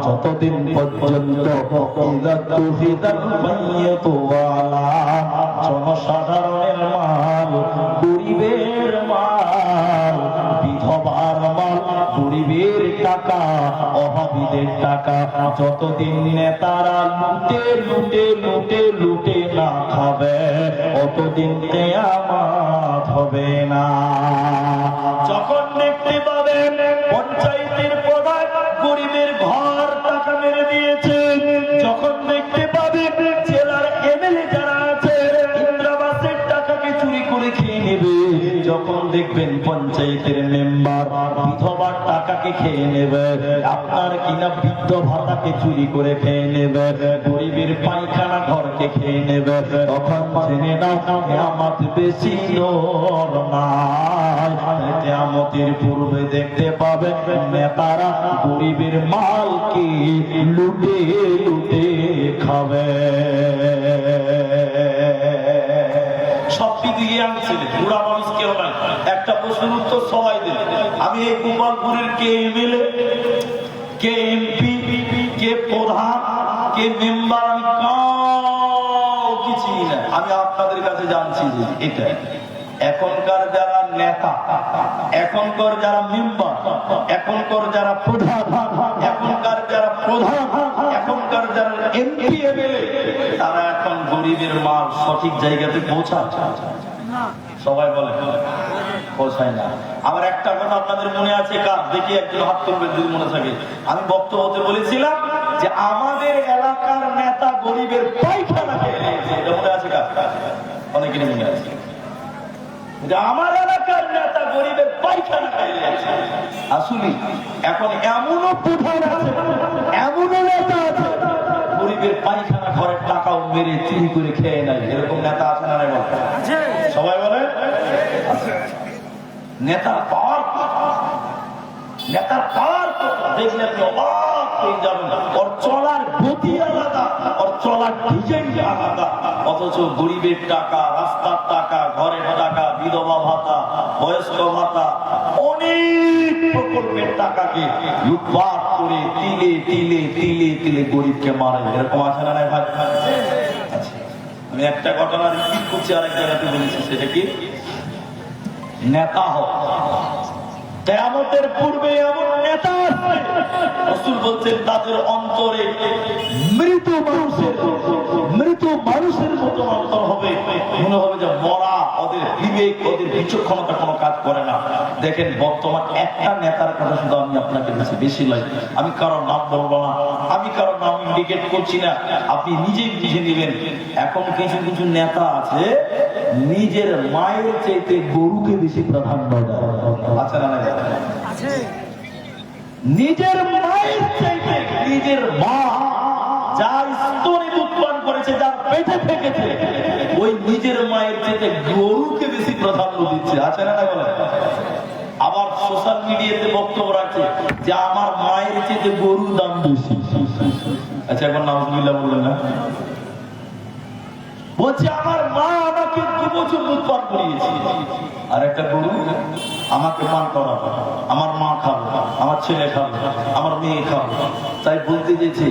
A: যতদিন পর্যন্ত ইযা তুফিদাল মাইয়াতু ওয়ালা জনসাধারণের মাল, গরিবের মাল, বিধবার মাল, গরিবের টাকা, অভাবীদের টাকা যতদিন নেতারা লুটে লুটে লুটে লুটে না খাবে, অতদিন কিয়ামত হবে না। যখন দেখতে পাবেন পঞ্চায়েতের প্রধান গরিবের ঘর টাকা মেরে দিয়েছে, যখন দেখতে পাবেন জেলার এমএলএ যারা আছে ইন্দ্রাবাসের টাকাকে চুরি করে খেয়ে নেবে, যখন দেখবেন পঞ্চায়েতের মেম্বার বিধবার টাকাকে খেয়ে নেবে, আপনার কিনা বৃদ্ধ ভাতাকে চুরি করে খেয়ে নেবে, গরিবের পায়খানা ঘরকে খেয়ে নেবে, তখন জেনে নাও কিয়ামত বেশি দূর নয়। কিয়ামতের পূর্বে দেখতে পাবে নেতারা গরিবের মালকে লুটে লুটে খাবে। সব দিকে আনছিল, বুড়া মানুষ কেউ নাই, একটা প্রশ্নের উত্তর সবাই দেবে। আমি এই গোপালপুরের কে এমএলএ, কে এমপি, কে প্রধান, কে মেম্বার, আমি কাউকে চিনি না। আমি আপনাদের কাছে জানছি যে এটা এখনকার যারা নেতা, এখনকার যারা মেম্বার, এখনকার যারা প্রধান, এখনকার যারা প্রধান, এখনকার যারা এমপি এমএলএ, তারা এখন গরিবের মাল সঠিক জায়গাতে পৌঁছায় না। সবাই বলে পৌঁছায় না। আমার একটা কথা আপনাদের মনে আছে, কার দেখি একজন হাত তুলবেন যদি মনে থাকে। আমি বক্তব্যতে বলেছিলাম যে আমাদের এলাকার নেতা গরিবের পায়খানা খেয়ে নিয়েছে, এটা মনে আছে কার? অনেকেরই মনে আছে। আমার এলাকার নেতা গরিবের পায়খানা খেয়ে নিয়েছে। আসলে এখন এমনও প্রধান আছে, এমনও নেতা আছে গরিবের পায়খানা ঘরের টাকাও মেরে চুরি করে খেয়ে নেয়। এরকম নেতা আছে না? সবাই বলে নেতার পাওয়ার, নেতার পাওয়ার দেখলে আপনি অবাক হয়ে যাবেন। ওর চলার গতি আলাদা, ওর চলার ডিজাইন আলাদা, অথচ গরিবের টাকা, রাস্তার টাকা, ঘরের টাকা, বিধবা ভাতা, বয়স্ক ভাতা, অনেক প্রকল্পের টাকাকে লুটপাট করে তিলে তিলে তিলে তিলে গরিবকে মারে। এরকম আছে না ভাই? আমি একটা ঘটনা রিপিট করছি, আরেক জায়গাতে বলেছি, সেটা কি নেতা হোক। কিয়ামতের পূর্বে এমন নেতা আছে, রাসূল বলছেন তাদের অন্তরে মৃত মানুষের মতো অন্তর হবে, মনে হবে যে মরা, ওদের বিবেক, ওদের বিচক্ষণতা কোনো কাজ করে না। দেখেন বর্তমান একটা নেতার কথা শুধু আমি আপনাকে বেশি লাগে, আমি কারোর নাম বলবো না, আমি কারোর নাম ইন্ডিকেট করছি না, আপনি নিজেই বুঝে নেবেন। এখন কিছু কিছু নেতা আছে নিজের মায়ের চাইতে গরুকে বেশি প্রাধান্য দেয়। আচ্ছা না? নিজের মায়ের চাইতে, নিজের মা যার স্তনে উৎপাদন করেছে, যার পেটে থেকেছে, ওই নিজের মায়ের চাইতে গরুকে বেশি প্রাধান্য দিচ্ছে। আছে না? বলে আবার সোশ্যাল মিডিয়াতে বক্তব্য রাখছে যে আমার মায়ের চাইতে গরুর দাম বেশি। আচ্ছা, এখন নাউজুবিল্লাহ বললেন না? বলছে আমার মা আমাকে 2 বছর দুধ পান করিয়েছে, আর একটা গরু আমাকে পান করাবো, আমার মা খাবো, আমার ছেলে খাবো, আমার মেয়ে খাবো। তাই বলতে চেয়েছে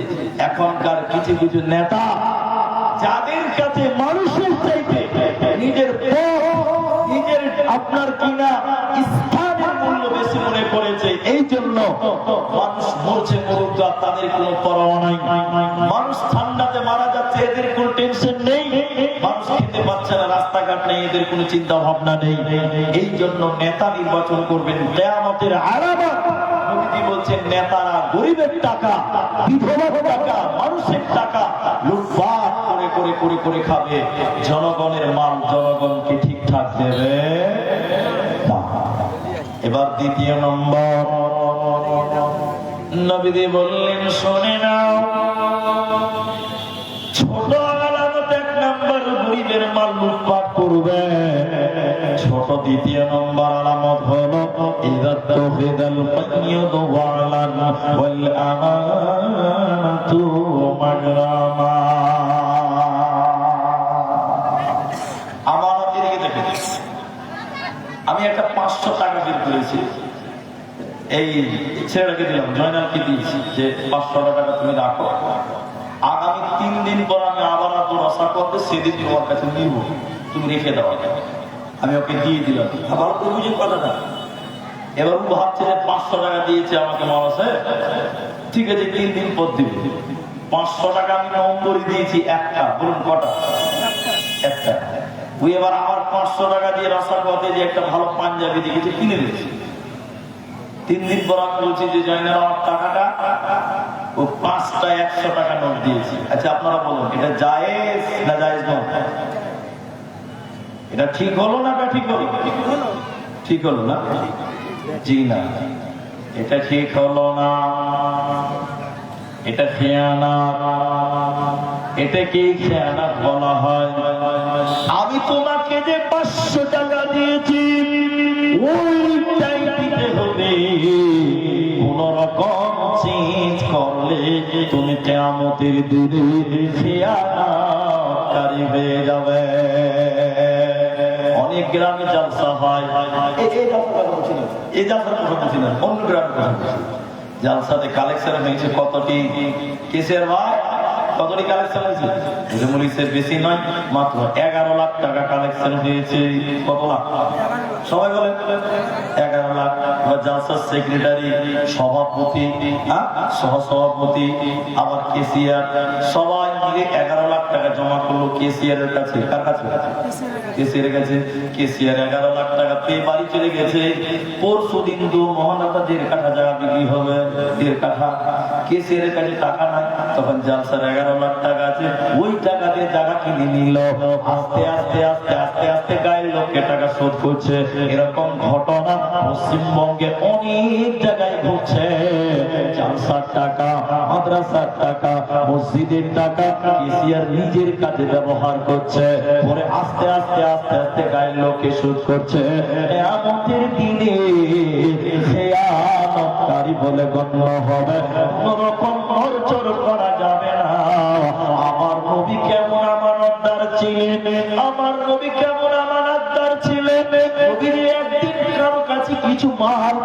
A: এখনকার কিছু কিছু নেতা যাদের কাছে মানুষের চাইতে নিজের নিজের আপনার কিনা স্থানের মূল্য বেশি মনে করেছে, এই জন্য মানুষ মরছে মরুক, তাদের কোনো পরোয়া নাই। মানুষ ঠান্ডাতে মারা যাচ্ছে, এদের কোনো টেনশন নেই। মানুষ খেতে পাচ্ছে না, রাস্তাঘাট নেই, এদের কোনো চিন্তা ভাবনা নেই। এই জন্য নেতা নির্বাচন করবেন কিয়ামতের আলামত। নবীজি বলছেন নেতারা গরিবের টাকা, বিধবার টাকা, মানুষের টাকা লুটপাট করে করে করে করে খাবে, জনগণের মাল জনগণকে ঠিকঠাক দেবে না। এবার দ্বিতীয় নম্বর, নবীজি বললেন, শোনে নাও, ছোট আলামত এক নাম্বার গরিবের মাল লুটপাট করবে। ছোট দ্বিতীয় নম্বর আলামত হলো ইযাতুখিদাল ফাইয়ুদু ওয়ালান ওয়াল আমানাতু মাগরামা। আমানতের দিকে দেখেন, আমি একটা 500 টাকা বের করেছি, এই ছেলেটাকে দিলাম, জয়নালকে দিয়েছি যে 500 টাকা তুমি রাখো, আগামী 3 দিন পর আমি আবার রসা করতে সেদিন তোমার কাছে নিব, তুমি রেখে দাও। আমি ওকে দিয়ে দিলাম, আবার তো বুঝে কথাটা। এবার ও ভাবছে যে 500 টাকা দিয়েছে আমাকে মানুষে, ঠিক আছে 3 দিন পর দিবে। 500 টাকা আমি নম্বরই দিয়েছি একটা, বলুন কটা? একটা। ওই এবার আমার 500 টাকা দিয়ে রসা করতে যে একটা ভালো পাঞ্জাবি দিয়েছে, কিনে দিয়েছি। 3 দিন পর আমি বলছি যে জয়নাল আমার টাকাটা, ও 5টা 100 টাকা নোট দিয়েছি। আচ্ছা আপনারা বলুন, এটা জায়েজ না জায়েজ নয়? এটা ঠিক হলো না ঠিক হলো? ঠিক হলো না? জি না, এটা ঠিক হলো না, এটা খেয়ানত। এটাকে খেয়ানত বলা হয়। আমি তোমাকে যে 500 টাকা দিয়েছি ওইটাই দিতে হবে, কোন রকম চেঞ্জ করলে তুমি কিয়ামতের দিনে খেয়ানতকারী হয়ে যাবে। অনেক গ্রামে জলসা হয়, এই জলসার কথা বলছি না, অন্য গ্রামের কথা বলছি। জলসাতে কালেকশন হয়েছে কতটি কেসের ভাই, কতটি কালেকশন হয়েছে? মুলিশের বেশি নয়, মাত্র 11 লাখ টাকা কালেকশন হয়েছে। কত লাখ? সবাই বলেন 11 লাখ। জালসার সেক্রেটারি, সভাপতি, সহসভাপতি, আবার কেসিয়ার, সবাই মিলে 11 লাখ টাকা জমা করলো কেসিয়ারের কাছে। কার কাছে? কেসিয়ারের কাছে। কেসিয়ার 11 লাখ টাকা পেয়ে বাড়ি চলে গেছে। পরশু দিন তো মহানাতা 1.5 কাঠা জায়গা বিক্রি হবে, 1.5 কাঠা। কেসিয়ারের কাছে টাকা নাই, তখন জালসার 11 লাখ টাকা আছে, ওই টাকা দিয়ে জায়গা কিনে নিল। আস্তে আস্তে আস্তে আস্তে আস্তে গায়ের লোককে টাকা শোধ করছে। এরকম ঘটনা পশ্চিমবঙ্গে অনেক জায়গায় ঘটছে। জালসার টাকা, মাদ্রাসার টাকা, মসজিদের টাকা কেসিয়ার নিজের কাজে ব্যবহার করছে, পরে আস্তে আস্তে আস্তে আস্তে গায়ের লোককে শোধ করছে। কিয়ামতের দিনে খেয়ানতকারী বলে গণ্য হবে। কোনরকম নড়চড় করা যাবে না। আমার নবী কেমন আমানতদার ছিলেন, আমার নবী কেমন আমানতদার ছিলেন। নবীজি একদিন কারো কাছে কিছু মাল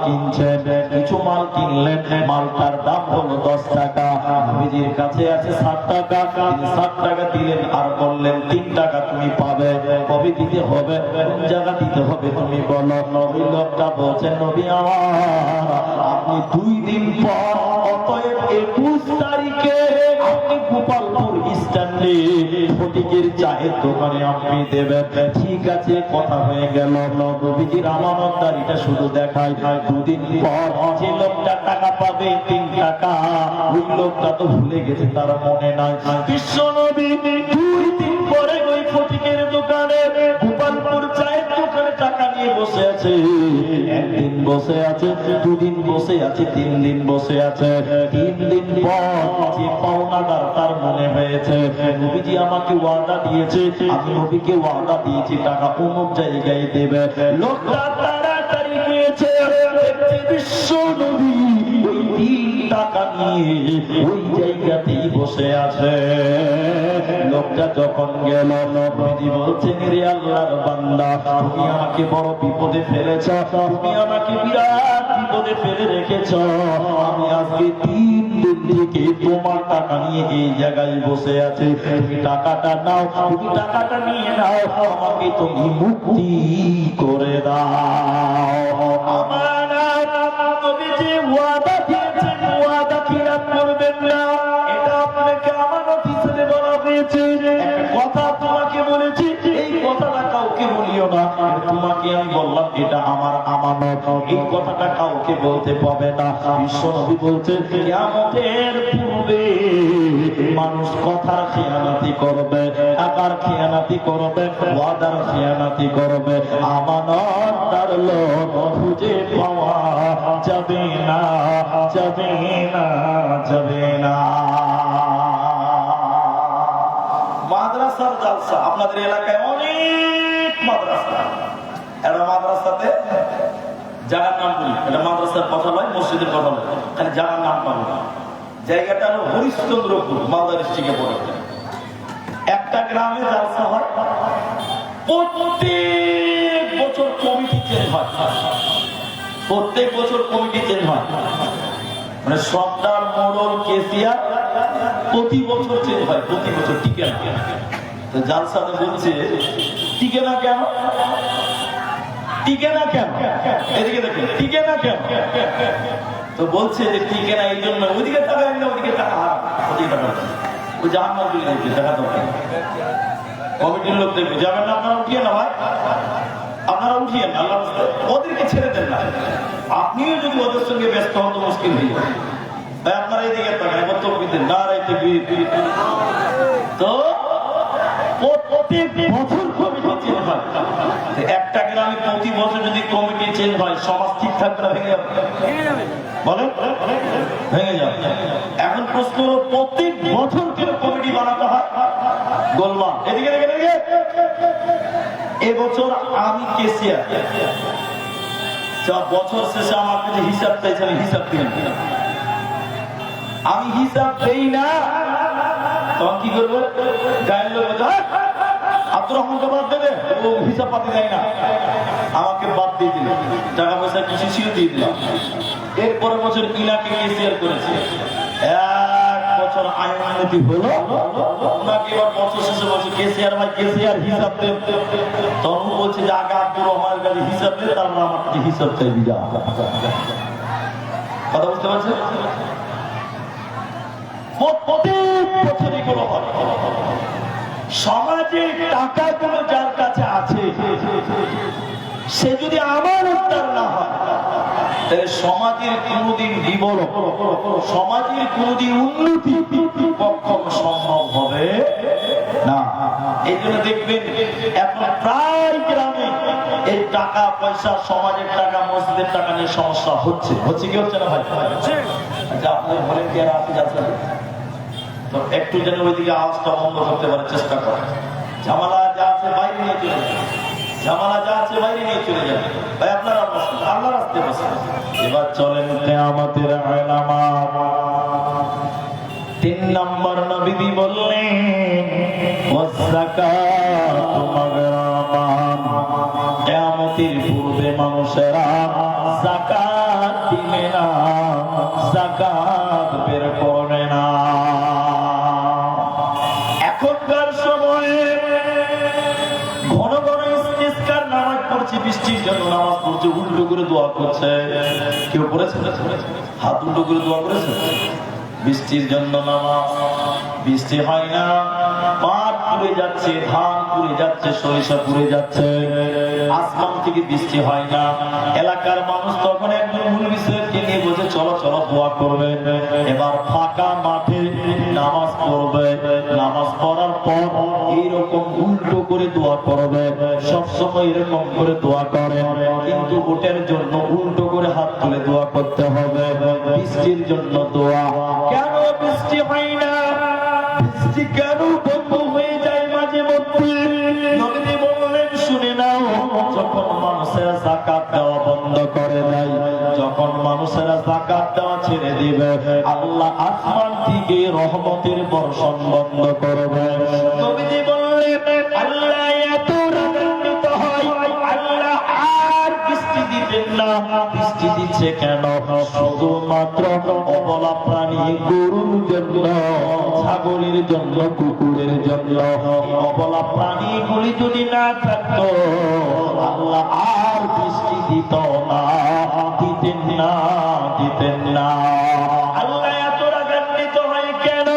A: কিনছেন, কিছু মাল কিনলেন, মালটার দাম হলো 10 টাকা। নবীজির কাছে আছে 60 টাকা, তিনি 60 টাকা দিলেন আর বললেন 3 টাকা তুমি পাবে। কবে দিতে হবে, কোন জায়গা দিতে হবে তুমি বলো। নবী লোকটা বলছেন, নবী আমার, আপনি 2 দিন পর, অতএব 21 তারিখে আপনি গোপালপুর স্ট্যান্ডে ফটিকের চায়ের দোকানে আপনি দেবেন। ঠিক আছে, কথা হয়ে গেল। নবীজির আমানতদারিটা শুধু দেখায়। 2 দিন পর যে লোকটা টাকা পাবে 3 টাকা, ওই লোকটা তো ভুলে গেছে, তার মনে নাই। বিশ্ব নবী 2 দিন পরে ওই ফটিকের দোকানে, গোপালপুর চায়ের দোকানে টাকা নিয়ে বসে আছে। 1 দিন বসে আছে, 2 দিন বসে আছে, 3 দিন বসে আছে। 3 দিন পর যে পাওনাদার, তার মনে হয়েছে নবীজি আমাকে ওয়াদা দিয়েছে, আমি নবীকে ওয়াদা দিয়েছি টাকা অমুক জায়গায় দেবে। লোকটা তাড়াতাড়ি গিয়েছে, বিশ্ব নবী ওই 3 টাকা নিয়ে ওই জায়গাতেই বসে আছে। লোকটা যখন গেল, নবীজি বলছেন, রে আল্লাহর বান্দা, তুমি আমাকে বড় বিপদে ফেলেছ, তুমি আমাকে বিরাট বিপদে ফেলে রেখেছ। আমি আজকে 3 দিন থেকে তোমার টাকা নিয়ে এই জায়গায় বসে আছে। তুমি টাকাটা নাও, তুমি টাকাটা নিয়ে নাও, আমাকে তুমি মুক্তি করে দাও। আমার নবীজি ওয়াদা দিয়েছেন, ওয়াদা খিলাফ করবেন না। এটা আপনাকে আমানত হিসেবে বলা হয়েছে। একটা কথা তোমাকে বলেছি, এই কথাটা কাউকে বলিও না। তোমাকে আমি বললাম এটা আমার আমানত, এই কথাটা কাউকে বলতে পাবে না। বিশ্ব নবী বলছেন, কিয়ামতের পূর্বে মানুষ কথার খেয়ানাতি করবে, টাকার খেয়ানাতি করবে, ওয়াদার খেয়ানাতি করবে। আমানতদার লোক খুঁজে পাওয়া যাবে না, যাবে না, যাবে না। মাদ্রাসার জালসা আপনাদের এলাকায় অনেক মাদ্রাসা, একটা মাদ্রাসাতে জায়গার নাম বলি, এটা মাদ্রাসার কথা নয়, মসজিদের কথা নয়, খালি জায়গার নাম পাবো না। জায়গাটা হলো হরিশ্চন্দ্রপুর, মালদা ডিস্ট্রিক্টে পড়ে। একটা গ্রামে জালসা হয়, প্রত্যেক বছর কমিটি চেঞ্জ হয়, প্রত্যেক বছর কমিটি চেঞ্জ হয়, মানে সর্দার মোড়ল কেসিয়ার প্রতি বছর চেঞ্জ হয়, প্রতি বছর। টিকে না, তো জালসাতে বলছে টিকে না কেন, টিকে না কেন, এদিকে দেখে টিকে না কেন, তো বলছে যে টিকে না এই জন্য ওইদিকে টাকা না, ওইদিকে টাকা হারাম, ওদিকে টাকা ওই জাহান্নাম দিকে দেখবে, দেখা দরকার। কমিটির লোক দেখবে, যাবেন না আপনারা, উঠিয়ে না ভাই, আপনারা উঠিয়ে না, আল্লাহ ওদেরকে ছেড়ে দেন না। আপনিও যদি ওদের সঙ্গে ব্যস্ত হন তো মুশকিল হয়ে যাবে। তাই আপনারা এইদিকে তাকান, এবার তো নারাই তাকবীর। তো প্রত্যেক বছর কমিটি চেঞ্জ হয়, একটা গ্রামে প্রতি বছর যদি কমিটি চেঞ্জ হয়, সমাজ ঠিক থাকবে না ভেঙে যাবে? বলেন ভেঙে যাবে। এখন প্রশ্ন হলো প্রত্যেক বছর কেন কমিটি বানাতে হয়? গোলমাল। এদিকে দেখে দেখে এবছর আমি কেসিয়ার, বছর শেষে আমার কাছে হিসাব চাইছে, আমি হিসাব দিই, আমি হিসাব দেই না, তখন কি করবো? গায়ের লোক আব্দুর রহমানকে বাদ দেবে, ও হিসাব পাতি দেয় না, আমাকে বাদ দিয়ে দিল, টাকা পয়সা কিছু ছিল দিয়ে দিলাম। এরপরের বছর ইনাকে কেসিয়ার করেছে, এক বছর আয় উন্নতি হলো, ওনাকে এবার বছর শেষে বলছে কেসিয়ার ভাই কেসিয়ার হিসাব দেব, তখন বলছে যে আগে আব্দুর রহমানের কাছে হিসাব দেবে, তারপর আমার কাছে হিসাব চাইবি, যা। কথা বুঝতে পারছেন? প্রত্যেক বছর এগুলো হয়। সমাজে টাকাগুলো যার কাছে আছে, সে যদি আমার উত্তর না হয়, তাহলে সমাজের কোনদিন বিবরণ, সমাজের কোনদিন উন্নতি কখনো সম্ভব হবে না। এই জন্য দেখবেন এখন প্রায় গ্রামে এই টাকা পয়সা, সমাজের টাকা, মসজিদের টাকা নিয়ে সমস্যা হচ্ছে, হচ্ছে কি হচ্ছে না ভাই? আচ্ছা, আপনাদের ভলেন্টিয়ার আছে যাচ্ছে, তো একটু যেন ওইদিকে আওয়াজটা বন্ধ করতে পারে চেষ্টা করে। ঝামেলা যা আছে বাইরে নিয়ে চলে যাবে, ঝামেলা যা আছে বাইরে নিয়ে চলে যাবে ভাই, আপনারা আল্লাহ রাস্তায় বসে। এবার চলেন কিয়ামতের আলামত। 3 নম্বর নবী বললেন ওয়াযাকাতু মাগরামান, কিয়ামতের পূর্বে মানুষেরা যাকাত দিবে না, যাকাত বের করে না। এখনকার সময়ে ঘন ঘন ইস্তিসকার নামাজ পড়ছে, বৃষ্টির জন্য নামাজ পড়ছে, উল্টো করে দোয়া করছে। কেউ পড়েছে? হাত উল্টো করে দোয়া করেছে? বৃষ্টির জন্য নামাজ, বৃষ্টি হয় না, পাট পুড়ে যাচ্ছে, ধান পুড়ে যাচ্ছে, সরিষা পুড়ে যাচ্ছে, আসমান থেকে বৃষ্টি হয় না। এলাকার মানুষ তখন একজন মুলবি সাহেবকে নিয়ে বলছে চলো চলো দোয়া করবে। এবার ফাঁকা মাঠে নামাজ পড়বে, নামাজ পড়ার পর এইরকম উল্টো করে দোয়া করবে, সবসময় এরকম করে দোয়া করে, কিন্তু ভোটের জন্য উল্টো করে হাত তুলে দোয়া করতে হবে। বৃষ্টির জন্য দোয়া, কেন বৃষ্টি হয় না, বৃষ্টি কেন বন্ধ হয়ে যায় মাঝে মধ্যে? নবী বললেন শুনে নাও, যখন মানুষেরা যাকাত দেওয়া বন্ধ করে দেয়, যখন মানুষেরা যাকাত দেওয়া ছেড়ে দিবে, আল্লাহ আসমান থেকে রহমতের বর্ষণ বন্ধ করবে। নবী বললেন আল্লাহ এত রাগান্বিত হয়, আল্লাহ আর বৃষ্টি দিবেন না। বৃষ্টি দিচ্ছে কেন? শুধুমাত্র অবলা প্রাণী, গরুর জন্য, ছাগলের জন্য, কুকুরের জন্য। অবলা প্রাণীগুলি যদি না থাকতো, আল্লাহ আর বৃষ্টি দিত না, দিতেন না, দিতেন না। আল্লাহ এত রাগান্বিত হয় কেন?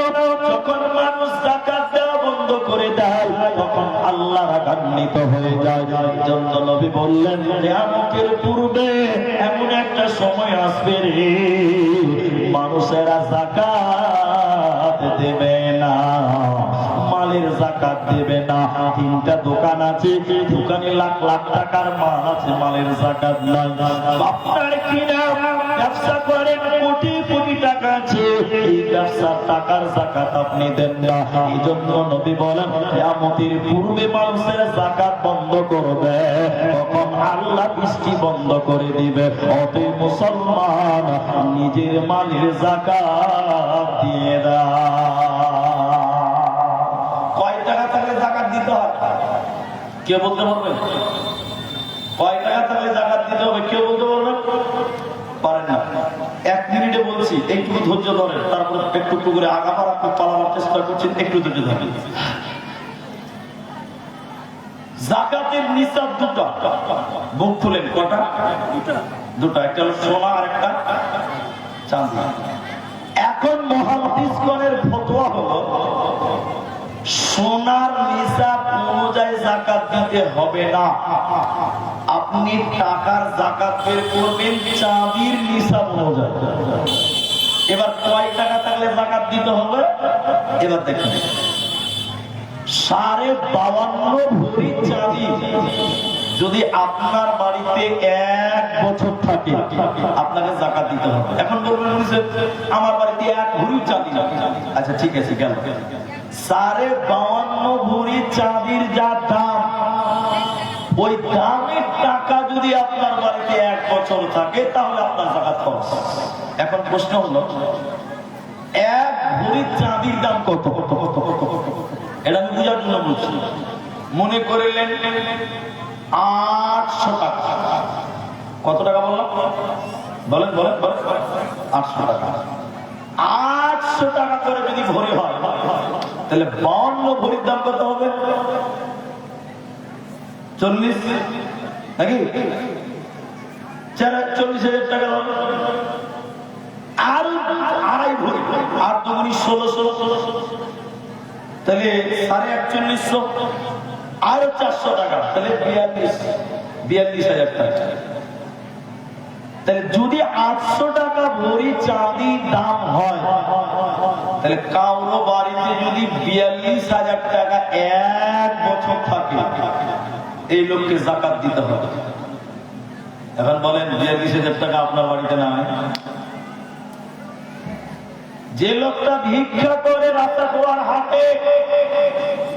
A: যখন মানুষ যাকাত দেওয়া বন্ধ করে দেয়, তখন আল্লাহ রাগান্বিত হয়ে যায়। জন্য নবী বললেন কিয়ামতের পূর্বে এমন একটা সময় আসবে রে, মানুষেরা যাকাত দেবে না, মালে মালের যাকাত দেবে না। তিনটা দোকান আছে, দোকানে লাখ লাখ টাকার মাল আছে, মালের যাকাত নাই। আপনার কিনা ব্যবসা করেন, কোটি কোটি টাকা আছে, এই ব্যবসার টাকার যাকাত আপনি দেন না। এই জন্য নবী বলেন কিয়ামতের পূর্বে মানুষের যাকাত বন্ধ করবে, তখন আল্লাহ বৃষ্টি বন্ধ করে দিবে। অতএব মুসলমান নিজের মালের যাকাত দিয়ে দাও। কয় টাকা থাকলে যাকাত দিতে হয় কে বলতে পারবেন? কয় টাকা থাকলে যাকাত দিতে হবে কেউ বলতে পারবেন? পারেন না। 1 মিনিটে বলছি, একটু ধৈর্য ধরেন, তারপর একটু একটু করে আগাপাড়া পালানোর চেষ্টা করছেন, একটু ধৈর্য ধরেন। যাকাতের নিসাব দুটো, বুক খুলেন। কটা? দুটো, একটা হলো সোনা আর একটা চাঁদি। এখন মুহাদ্দিসগণের ফতোয়া হলো সোনার নিসাব অনুযায়ী যাকাত দিতে হবে না, আপনি টাকার যাকাত বের করবেন চাঁদির নিসাব অনুযায়ী। এবার কয় টাকা থাকলে যাকাত দিতে হবে? এবার দেখুন, 52.5 ভরি চাঁদি যদি আপনার বাড়িতে 1 বছর থাকে, আপনাকে যাকাত দিতে হবে। এখন বলবেন আমার বাড়িতে 1 ভরি চাঁদি, আচ্ছা ঠিক আছে, গেল 52.5 ভরি চাঁদির যা দাম, ওই দামের টাকা যদি আপনার বাড়িতে 1 বছর থাকে, তাহলে আপনার যাকাত খরচ। এখন প্রশ্ন হলো 1 ভরি চাঁদির দাম কত? এটা আমি বুঝার জন্য বলছি। মনে করিলেন 800 টাকা। কত টাকা বললাম? বলেন বলেন বলেন। 800 টাকা। 800 টাকা করে যদি ভরি হয়, তাহলে 52 ভরির দাম কত হবে? 40 নাকি? 40,000 টাকা হবে। আর 2.5 ভরি, আর 2 গুণি 1600, তাহলে 41,500, আরো 400 টাকা, তাহলে 42,000 টাকা। তাহলে যদি 800 টাকা ভরি চাঁদির দাম হয়, তাহলে কারো বাড়িতে যদি 42,000 টাকা 1 বছর থাকে, এই লোককে যাকাত দিতে হবে। এখন বলেন 42,000 টাকা আপনার বাড়িতে না, যে লোকটা ভিক্ষা করে রাস্তা খোয়ার হাটে,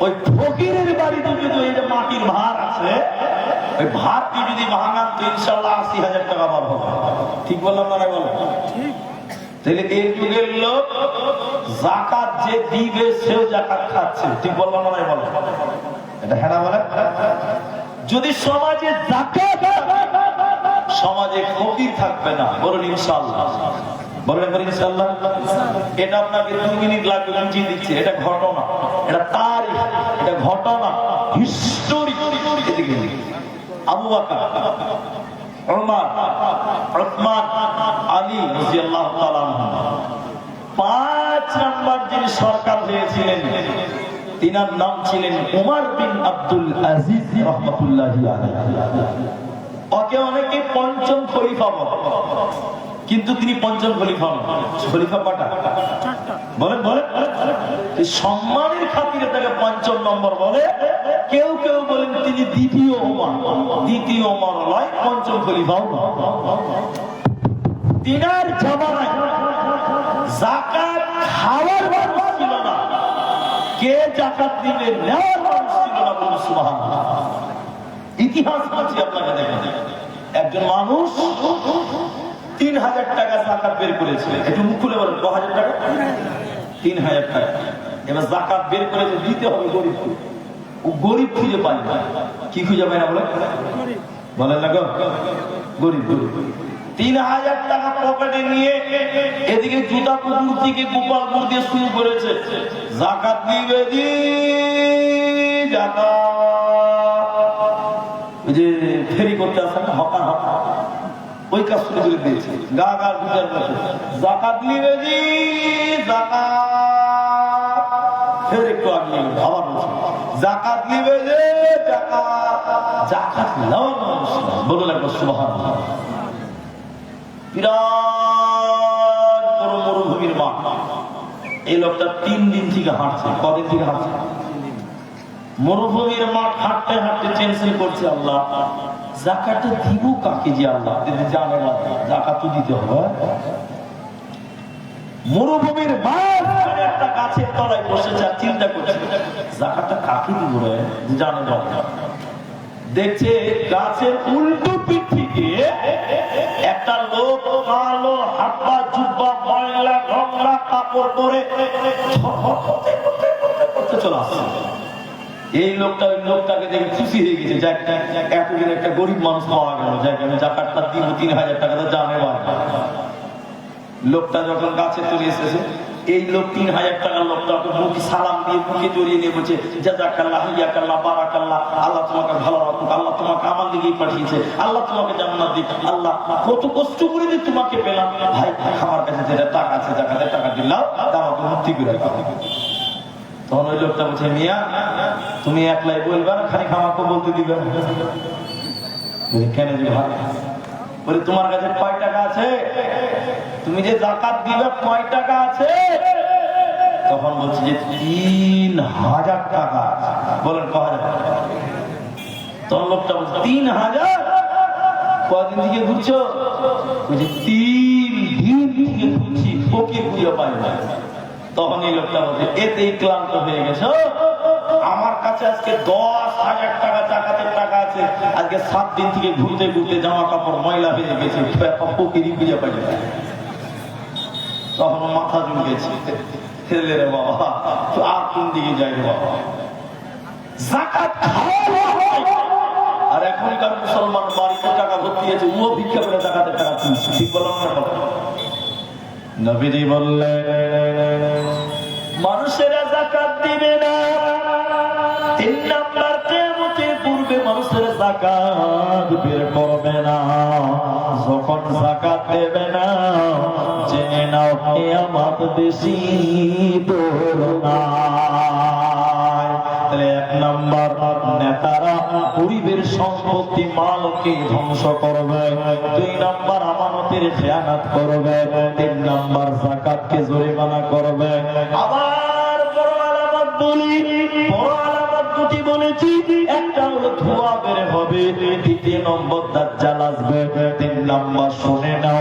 A: ওই ফকিরের বাড়িতে যদি ওই যে মাটির ভার আছে, ওই ভারটি যদি ভাঙান তো ইনশাল্লাহ 80,000 টাকা বার হবে। ঠিক বললাম না? বলো ঠিক। তাহলে এই যুগের লোক যাকাত যে দিবে সেও যাকাত খাচ্ছে। ঠিক বললাম না? বলো এটা হেরা বলে। যদি সমাজে যাকাত, সমাজে ফকির থাকবে না। বলুন ইনশাআল্লাহ, বলেন ইনশাআল্লাহ। এটা আপনাকে 2 মিনিট লাগবে বুঝিয়ে দিচ্ছে। এটা ঘটনা, এটা তারিখ, এটা ঘটনা, হিস্টোরি। আবু বকর, ওমর, উসমান, আলী রাদিয়াল্লাহু তাআলা আনহু 5 নাম্বার যিনি সরকার হয়েছিলেন, তিনার নাম ছিলেন উমর বিন আব্দুল আজিজ রাহমাতুল্লাহি আলাইহি। ওকে অনেকে পঞ্চম খলিফা বলে, কিন্তু তিনি পঞ্চম খলিফা নন। খলিফা কটা? বলেন বলেন। সম্মানের খাতিরে তাকে পঞ্চম নম্বর বলে। কেউ কেউ বলেন তিনি দ্বিতীয় ওমর। দ্বিতীয় ওমর নয়, পঞ্চম খলিফাও নয়। তিনার জামানায় যাকাত খাওয়ার মানুষ ছিল না, কে যাকাত দিবে নেওয়ার মানুষ ছিল না। বলুন সুবহানাল্লাহ। ইতিহাস বলছি আপনাকে, দেখেন একজন মানুষ 3,000 টাকা যাকাত বের করেছিলেন। একটু মুখ খুলে বলেন, 9,000 টাকা, 3,000 টাকা। এবার যাকাত বের করে দিতে হবে গরিবকে। ও গরিব খুঁজে পায় না। কি খুঁজে পায় না বলে? বলেন না গো, গরিব। 3,000 টাকা পকেটে নিয়ে এদিকে জুতা পুকুর থেকে গোপালপুর দিয়ে শুরু করেছে, যাকাত দিবে দি যাকাত। ওই যে ফেরি করতে আসে না, হকার হকার, ওই কাজ শুরু করে দিয়েছে। গা গা গুজার মতো যাকাত নিবে জি যাকাত। ফের একটু আগে আবার যাকাত নিবে যে যাকাত। যাকাত নেওয়ার মানুষ না। বলুন একবার সুবহানাল্লাহ। বিরাট বড় মরুভূমির মাঠ। এই লোকটা 3 দিন থেকে হাঁটছে। কদিন থেকে হাঁটছে? মরুভূমির মাঠ হাঁটতে হাঁটতে টেনশন করছে, আল্লাহ যাকাত দিব কাকে যে আল্লাহ যদি জানে না যাকাত দিতে হবে। মরুভূমির মাঝখানে একটা গাছের তলায় বসেছে আর চিন্তা করছে যাকাতটা কাকে দিব রে জানে না। দেখছে গাছের উল্টো পিঠ থেকে একটা লোক কালো হাব্বা জুব্বা ময়লা নোংরা কাপড় পরে চলে আসছে। এই লোকটা ওই লোকটাকে দেখে খুশি হয়ে গেছে, যাক এতদিন একটা গরিব মানুষ পাওয়া গেল, যাক আমি জাকাতটা দিব 3000 টাকা তো জানে। লোকটা যখন গাছে চলে এসেছে, এই লোক 3000 টাকার লোকটা মুখে সালাম দিয়ে মুখে জড়িয়ে নিয়ে বলছে জাযাকাল্লাহ ইয়াকাল্লাহ বারাকাল্লাহ, আল্লাহ তোমাকে ভালো রাখুক, আল্লাহ তোমাকে আমার দিকেই পাঠিয়েছে, আল্লাহ তোমাকে জান্নাত দিক, আল্লাহ কত কষ্ট করে যে তোমাকে পেলাম। ভাই আমার কাছে যেটা টাকা আছে জাকাতের টাকা দিলাম, দাওয়াত মুক্তি করে দাও। তখন ওই লোকটা বলছে মিয়া তুমি একলাই বলবা না খানিক আমাকে বলতে দিবে? কেন যে ভাই বলে তোমার কাছে কয় টাকা আছে, তুমি যে যাকাত দিবে কয় টাকা আছে? তখন বলছে যে 3000 টাকা। বলেন কয় হাজার? তখন লোকটা বলছে 3000? কয়দিন থেকে ঘুরছো? বলছে 3 দিন থেকে ঘুরছি, ওকে খুঁজে পাই না। তখন এই লোকটা বলছে এতেই ক্লান্ত হয়ে গেছো, আমার কাছে আজকে 10,000 টাকা জাকাতের টাকা আছে, আজকে 7 দিন থেকে ঘুরতে ঘুরতে জামা কাপড় ময়লা হয়ে গেছে, ফকিরই খুঁজে পাই না। তখন মাথা ঝুঁকেছে, ছেলে রে বাবা আর কোন দিকে যাই রে বাবা, জাকাত আর এখনকার মুসলমান বাড়িতে টাকা ভর্তি আছে, ও ভিক্ষা করে জাকাতের টাকা তুলছে। ঠিক বললাম না? নবীজি বললেন মানুষেরা যাকাত দিবে না, 3 নাম্বার কিয়ামতের পূর্বে মানুষের যাকাত বের করবে না। যখন যাকাত দেবে না জেনে নাও কিয়ামত বেশি দূর না। তাহলে 1 নাম্বার নেতারা গরিবের সম্পত্তি মালকে ধ্বংস করবে, 2 নাম্বার আমানতের খেয়ানত করবে, 3 নাম্বার যাকাতকে জরিমানা করবে। আবার বড় আলামত বলি, বড় আলামত দুটি বলেছি, একটা হলো ধোঁয়া বের হবে, 2 নম্বর দাজ্জাল আসবে, 3 নাম্বার শুনে নাও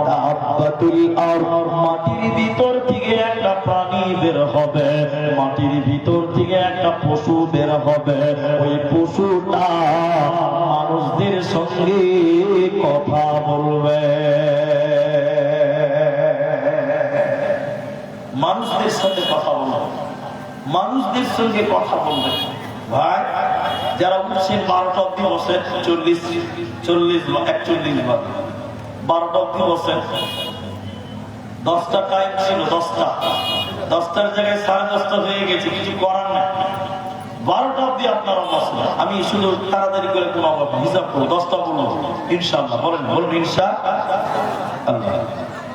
A: দাব্বাতুল আরদ, মাটির ভিতর থেকে একটা প্রাণী বের হবে, মাটির ভিতর থেকে একটা পশু বের হবে। ওই পশুটা মানুষদের সঙ্গে কথা বলবে, মানুষদের সাথে কথা বলবে, মানুষদের সঙ্গে কথা বলবে। ভাই যারা উঠছেন 12টা অব্দি বসেন, 41 বার 12টা অব্দি বসেন। 10টা টাইম ছিল, 10টার জায়গায় 10:30 হয়ে গেছে, কিছু করার নাই। 12টা অব্দি আপনারা বসেন, আমি শুধু তাড়াতাড়ি করে কোনো হিসাব করবো, 10টা বলবো ইনশাআল্লাহ। বলেন ইনশাআল্লাহ।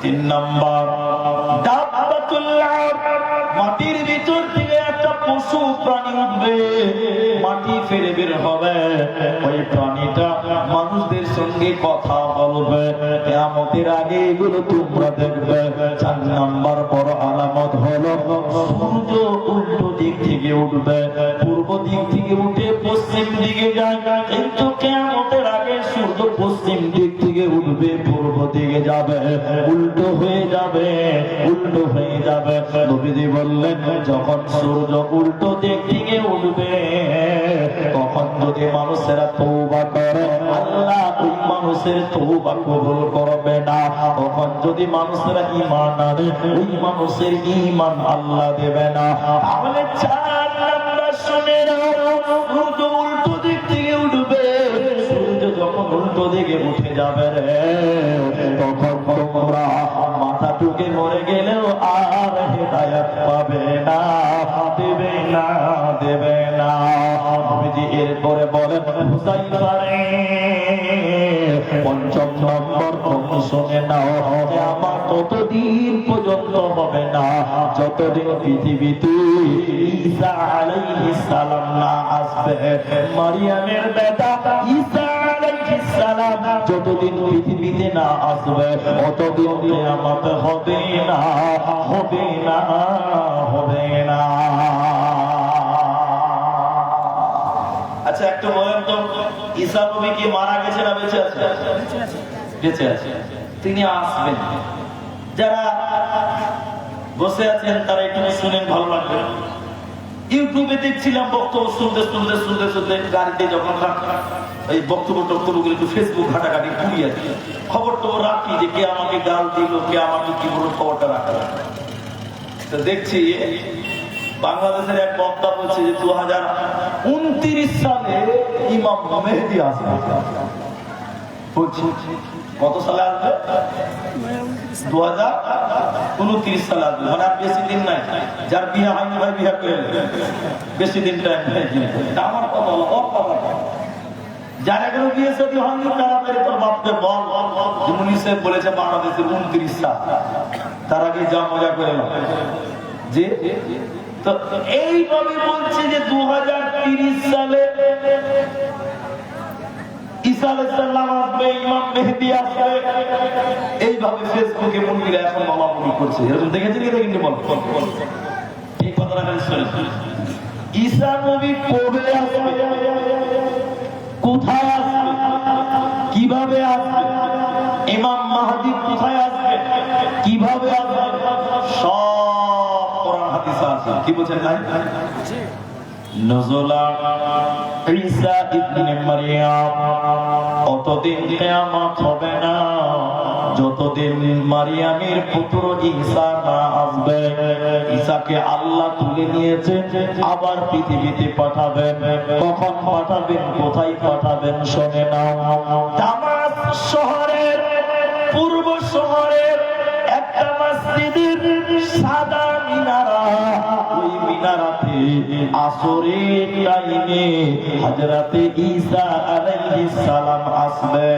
A: 3 নাম্বার দাব্বাতুল আরদ, মাটির ভিতর থেকে একটা পশু প্রাণী উঠবে, মাটি ফেলে বের হবে, ওই প্রাণীটা মানুষদের সঙ্গে কথা বলবে। কিয়ামতের আগে এগুলো তোমরা দেখবে। 4 নাম্বার বড় আলামত হলো সূর্য উল্টো দিক থেকে উঠবে, পূর্ব দিক থেকে উঠে পশ্চিম দিকে যায়, কিন্তু কিয়ামতের আগে সূর্য পশ্চিম দিক থেকে উঠবে, পূর্ব দিকে যাবে, উল্টো হয়ে যাবে, উল্টো হয়ে যাবে। নবীজি বললেন যখন সূর্য উল্টো দিক থেকে উঠবে তখন যদি মানুষেরা তওবা করে আল্লাহ ওই মানুষের তওবা কবুল করবে না। তখন যদি মানুষেরা ঈমান আনে ওই মানুষের ঈমান আল্লাহ দেবে না। তাহলে 4 নাম্বার শুনে নাও, সূর্য উল্টো দিক থেকে উঠবে, সূর্য যখন উল্টো দিকে উঠে যাবে রে তখন তোমরা মাথা টুকে মরে গেলেও আর হেদায়েত পাবে না, দেবে না, দেবে না। নবীজি এরপরে বলেন হুযায়ফা রে 5 নম্বর শুনে নাও, কিয়ামত ততদিন পর্যন্ত হবে না যতদিন পৃথিবীতে ঈসা আলাইহিস সালাম না আসবে। মারিয়ামের বেটা ঈসা আলাইহিস সালাম যতদিন পৃথিবীতে না আসবে ততদিন কিয়ামত হবে না, হবে না, হবে না। একটু বলেন তো, ঈসা নবী কি মারা গেছে না বেঁচে আছে? বেঁচে আছে। তিনি আসবেন। যারা বসে আছেন তারা একটু শুনেন, ভালো লাগবে। ইউটিউবে দেখছিলাম বক্তব্য শুনতে শুনতে শুনতে শুনতে গাড়িতে যখন এই বক্তব্যগুলো একটু ফেসবুক ঘাটাঘাটি ঘুরি আর কি, খবর টবর রাখি যে কে আমাকে গাল দিল, কে আমাকে কি বলল, খবরটা রাখা। তো দেখছি বাংলাদেশের এক বক্তা বলছে যে 2029 সালে ইমাম মেহেদী আসবে। কত সালে আসবে? 2029 সালে আসবে। মানে আর বেশি দিন নাই। যার বিয়ে হয়নি ভাই বিয়ে করে বেশি দিন টাইম নেই। আমার কথা হলো যার এখনো বিয়ে শাদী হয়নি তাড়াতাড়ি তোর বাপকে বল, ইউনিসেফ বলেছে বাংলাদেশের 29 সাল, তার আগে যা মজা করে যে। তো এইভাবে বলছে যে 2030 সালে ঈসা আলাইহিস সালাম আসবে, ইমাম মেহেদী আসবে। এইভাবে ফেসবুকে মুনিরা এখন বলাবলি করছে। এরকম দেখেছেন কি দেখেননি? বল এই কথাটা খালি শুনেন। ঈসা নবী কবে আসবে, কোথায় আসবে, কিভাবে আসবে, ইমাম মাহদী কোথায় আসবে, কিভাবে আসবে, সব কোরআন হাদিসে আছে। কি বলছেন ভাই? নজলা ঈসা ইবনে মারইয়াম, অতদিন কিয়ামত হবে না যতদিন মারিয়ামের পুত্র ঈসা না আসবে। ঈসাকে আল্লাহ তুলে নিয়েছে, আবার পৃথিবীতে পাঠাবেন। কখন পাঠাবেন, কোথায় পাঠাবেন শুনে নাও। দামাস শহরের পূর্ব শহরের একটা মসজিদের সাদা মিনারা, ওই মিনারাতে আসরের টাইমে হযরতে ঈসা আলাইহিস সালাম আসবে।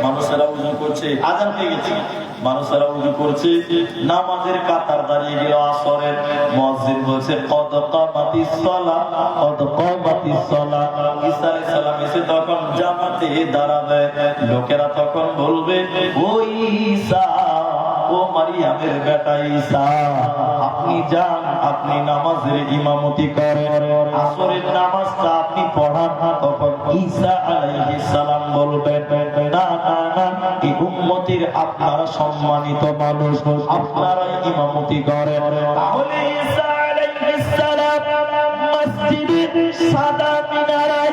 A: মানুষেরা উজু করছে, আজান হয়ে গেছে, মানুষেরা উজু করছে, নামাজের কাতার দাঁড়িয়ে গেল। আসরের মুয়াজ্জিন বলছে কদ কামাতিস সালাহ, কদ কামাতিস সালাহ। ঈসা আলাইহিস সালাম এসে তখন জামাতে দাঁড়াবে। লোকেরা তখন বলবে, ও ঈসা, ও মারিয়ামের বেটা ঈসা, আপনি যান, আপনি নামাজের ইমামতি করেন, আসরের নামাজটা আপনি পড়ান। তখন ঈসা আলাইহিস সালাম বলবেন, না না না, এই উম্মতের আপনারা সম্মানিত মানুষ, আপনারাই ইমামতি করেন। তাহলে ঈসা আলাইহিস সালাম মসজিদের সাদা মিনারায়,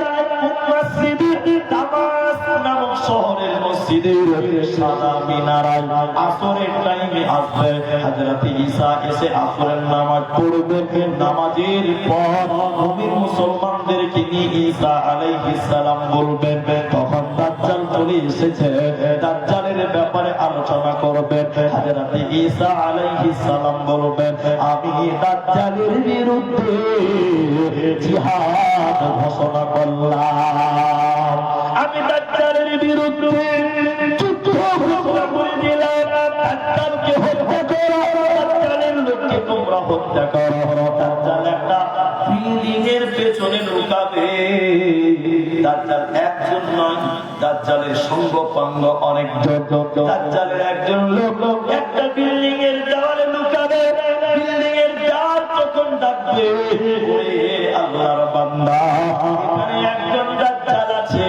A: মসজিদের দামাস নামক শহরের মসজিদের সাদা মিনারায় আসরের টাইমে আসবে। হযরত ঈসা এসে আসরের নামাজ পড়বেন। নামাজের পর মুমিন মুসলমানদেরকে নিয়ে ঈসা আলাইহিস সালাম বলবেন, তখন দাজ্জাল চলে এসেছে, দাজ্জালের ব্যাপারে আলোচনা করবেন। হযরত ঈসা আলাইহিস সালাম বলবেন, আমি দাজ্জালের বিরুদ্ধে জিহাদ ঘোষণা করলাম, আমি দাজ্জালের বিরুদ্ধে যুদ্ধ ঘোষণা করে দিলাম। দাজ্জালকে হত্যা করো, দাজ্জালের লোককে তোমরা হত্যা করো। দাজ্জাল একটা বিল্ডিং এর পেছনে লুকাবে। দাজ্জাল একজন নয়, দাজ্জালের সঙ্গ পাঙ্গ অনেক। দাজ্জালের একজন লোক একটা বিল্ডিং এর দেওয়ালে লুকাবে। বিল্ডিং এর দেওয়াল তখন ডাকবে, ওরে আল্লাহর বান্দা, এখানে একজন দাজ্জাল আছে,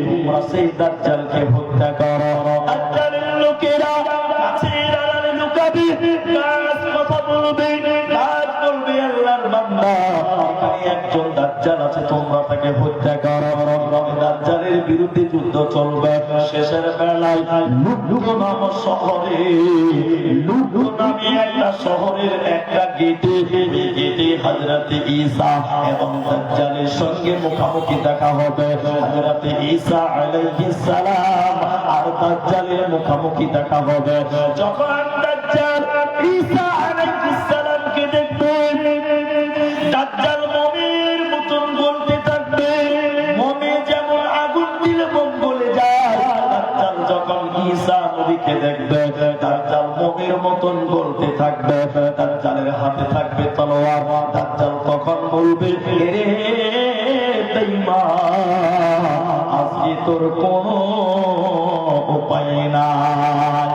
A: তোমরা সেই দাজ্জালকে হত্যা করো। দাজ্জালের লোকেরা কাছের আড়ালে লুকাবে, কাজ কথা বলবে, কাজ বলবে, আল্লাহর বান্দা, এখানে একজন দাজ্জাল আছে, তোমরা তাকে হত্যা করো। দাজ্জালের বিরুদ্ধে যুদ্ধ চলবে। শেষের বেলায় লুড নামক শহরে, লুড নামে একটা শহরের একটা গেটে, গেটে হযরত ঈসা এবং দাজ্জালের সঙ্গে মুখোমুখি দেখা হবে। হযরত ঈসা আলাইহিস সালাম আর দাজ্জালের মুখোমুখি দেখা হবে। যখন দাজ্জাল ঈসা আলাইহিস সালামকে দেখবে, দাজ্জাল মমির মতন বলতে থাকবে, মমে যেমন আগুন দিলে বোম গলে যায়। দাজ্জাল যখন ঈসা নবীকে দেখবে, দাজ্জাল মমির মতন বলতে থাকবে। দাজ্জালের হাতে থাকবে তলোয়ার। দাজ্জাল তখন বলবে, রে বেঈমান, আজকে তোর কোনো উপায় নাই।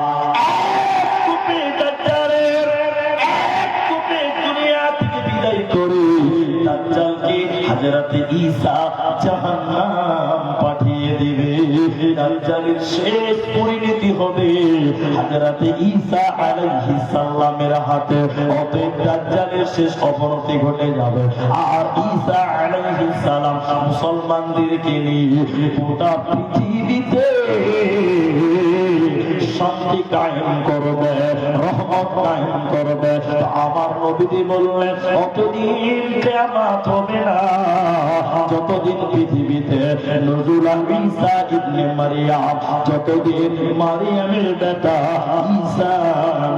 A: জাহান্নাম পাঠিয়ে দিবে। দাজ্জালের শেষ পরিণতি হবে হযরতে ঈসা আলাইহিস সালামের হাতে। অতএব দাজ্জালের শেষ অবনতি ঘটে যাবে। আর ঈসা আলাইহিস সালাম মুসলমানদেরকে নিয়ে গোটা পৃথিবীতে শান্তি কায়েম করবে, রহমত কায়েম করবে। আমার নবীজি বললেন অতদিন কিয়ামত হবে না যতদিন পৃথিবীতে নজরুল ঈসা ইবনে মারিয়াম, যতদিন মারিয়ামের বেটা ঈসা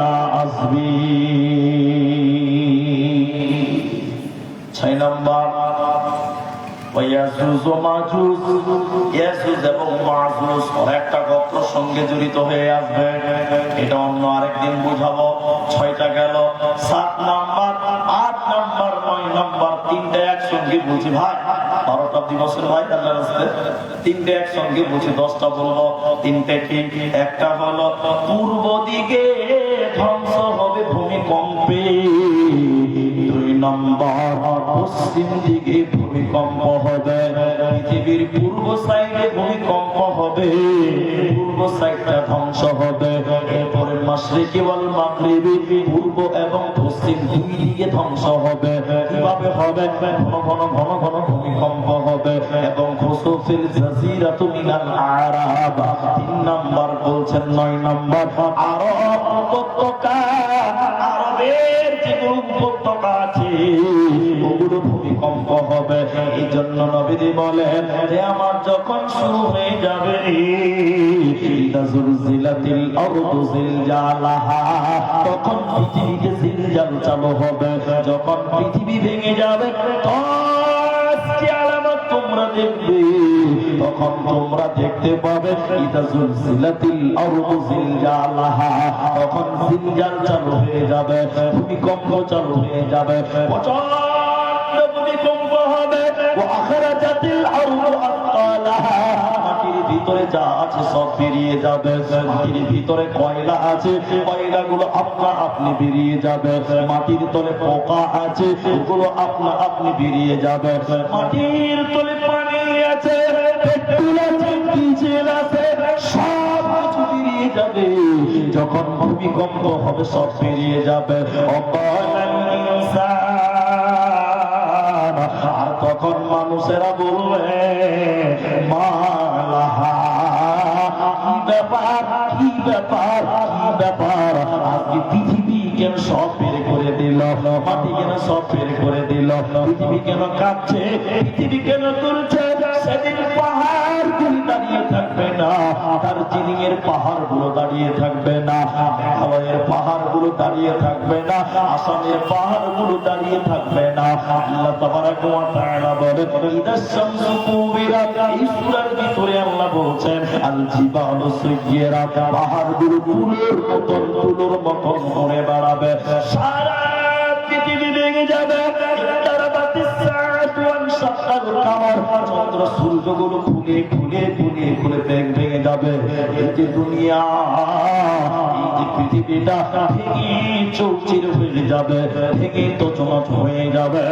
A: না আসবে। 6 নম্বর ইয়াজুজ ও মাজুজ। ইয়াজুজ এবং মাজুজ একটা গোত্রের সঙ্গে জড়িত হয়ে আসবে। এটা অন্য আরেকদিন বুঝাবো। 6টা গেল। 7 নম্বর, 8 নম্বর, 9 নম্বর, 3টে একসঙ্গে বুঝি ভাই। 12টা দিবসের ভাই আল্লাহর রাস্তে 3টে একসঙ্গে বুঝি, 10টা বলবো। 3টে ঠিক। একটা হলো পূর্ব দিকে ধ্বংস হবে ভূমিকম্পে। 2 নম্বর পশ্চিম দিকে ভূমিকম্প হবে। পৃথিবীর পূর্ব সাইডে ভূমিকম্প হবে, পূর্ব সাইডটা ধ্বংস হবে। এরপরে মাশরিকি ওয়াল মাগরিবি, পূর্ব এবং পশ্চিম দুই দিকে ধ্বংস হবে। কিভাবে হবে? ঘন ঘন ঘন ঘন ভূমিকম্প হবে এবং খুসুফিল জাজিরাতু মিনাল আরাব। 3 নম্বর বলছেন। 9 নম্বর আরব উপত্যকা, আরবের যে উপত্যকা আছে ওগুলো ভূমিকম্প হবে। এই জন্য নবীজি বলেন যে আমার যখন শুরু হয়ে যাবে ইদা জুলজিলাতিল আরদু জিলজালাহা, তখন পৃথিবীতে জিলজাল চালু হবে। যখন পৃথিবী ভেঙে যাবে তোমরা দেখবে, তখন তোমরা দেখতে পাবে ইদা জুলজিলাতিল আরদু জিলজালাহা, তখন জিলজাল চালু হয়ে যাবে, ভূমিকম্প চালু হয়ে যাবে, প্রচন্ড ভূমিকম্প হবে। ওয়া আখরাজাতিল আরদু আতকালাহা, মাটির ভিতরে যা আছে সব বেরিয়ে যাবে। মাটির ভিতরে কয়লা আছে, কয়লাগুলো আপনা আপনি বেরিয়ে যাবে। মাটির তলে পোকা আছে, ওগুলো আপনা আপনি বেরিয়ে যাবে। মাটির তলে পানি আছে, পেট্রোল আছে, ডিজেল আছে, সব কিছু বেরিয়ে যাবে। যখন ভূমিকম্প হবে সব বেরিয়ে যাবে। অকালাল ইনসান, আর তখন মানুষেরা বলবে মালাহা, কি ব্যাপার, কি ব্যাপার, কি ব্যাপার, আজকে পৃথিবী কেন সব বের করে দিল, মাটি কেন সব বের করে দিল, পৃথিবী কেন কাঁপছে, পৃথিবী কেন তুলছে। সেদিন পাহাড় গুলি দাঁড়িয়ে থাকবে না, দার্জিলিং এর পাহাড় গুলো দাঁড়িয়ে থাকবে না, মেঘালয়ের পাহাড় গুলো দাঁড়িয়ে থাকবে না, আসামের পাহাড় গুলো দাঁড়িয়ে থাকবে না। আল্লাহ তাবারাক ওয়া তাআলা বলেন ইদাশ শামসু কুবিরাত, এই সূরার ভিতরে আল্লাহ বলছেন আল জিবালু সুয়্যিরাত, পাহাড় গুলো তুলোর মতন, তুলোর মতন ঘুরে বেড়াবে। সারা পৃথিবী ভেঙে যাবে। চন্দ্র সূর্যগুলো খুলে খুলে খুলে খুলে ভেঙে যাবে। এই যে দুনিয়া, এই যে পৃথিবীটা ভেঙে চৌচির হয়ে যাবে, ভেঙে তছনছ হয়ে যাবে।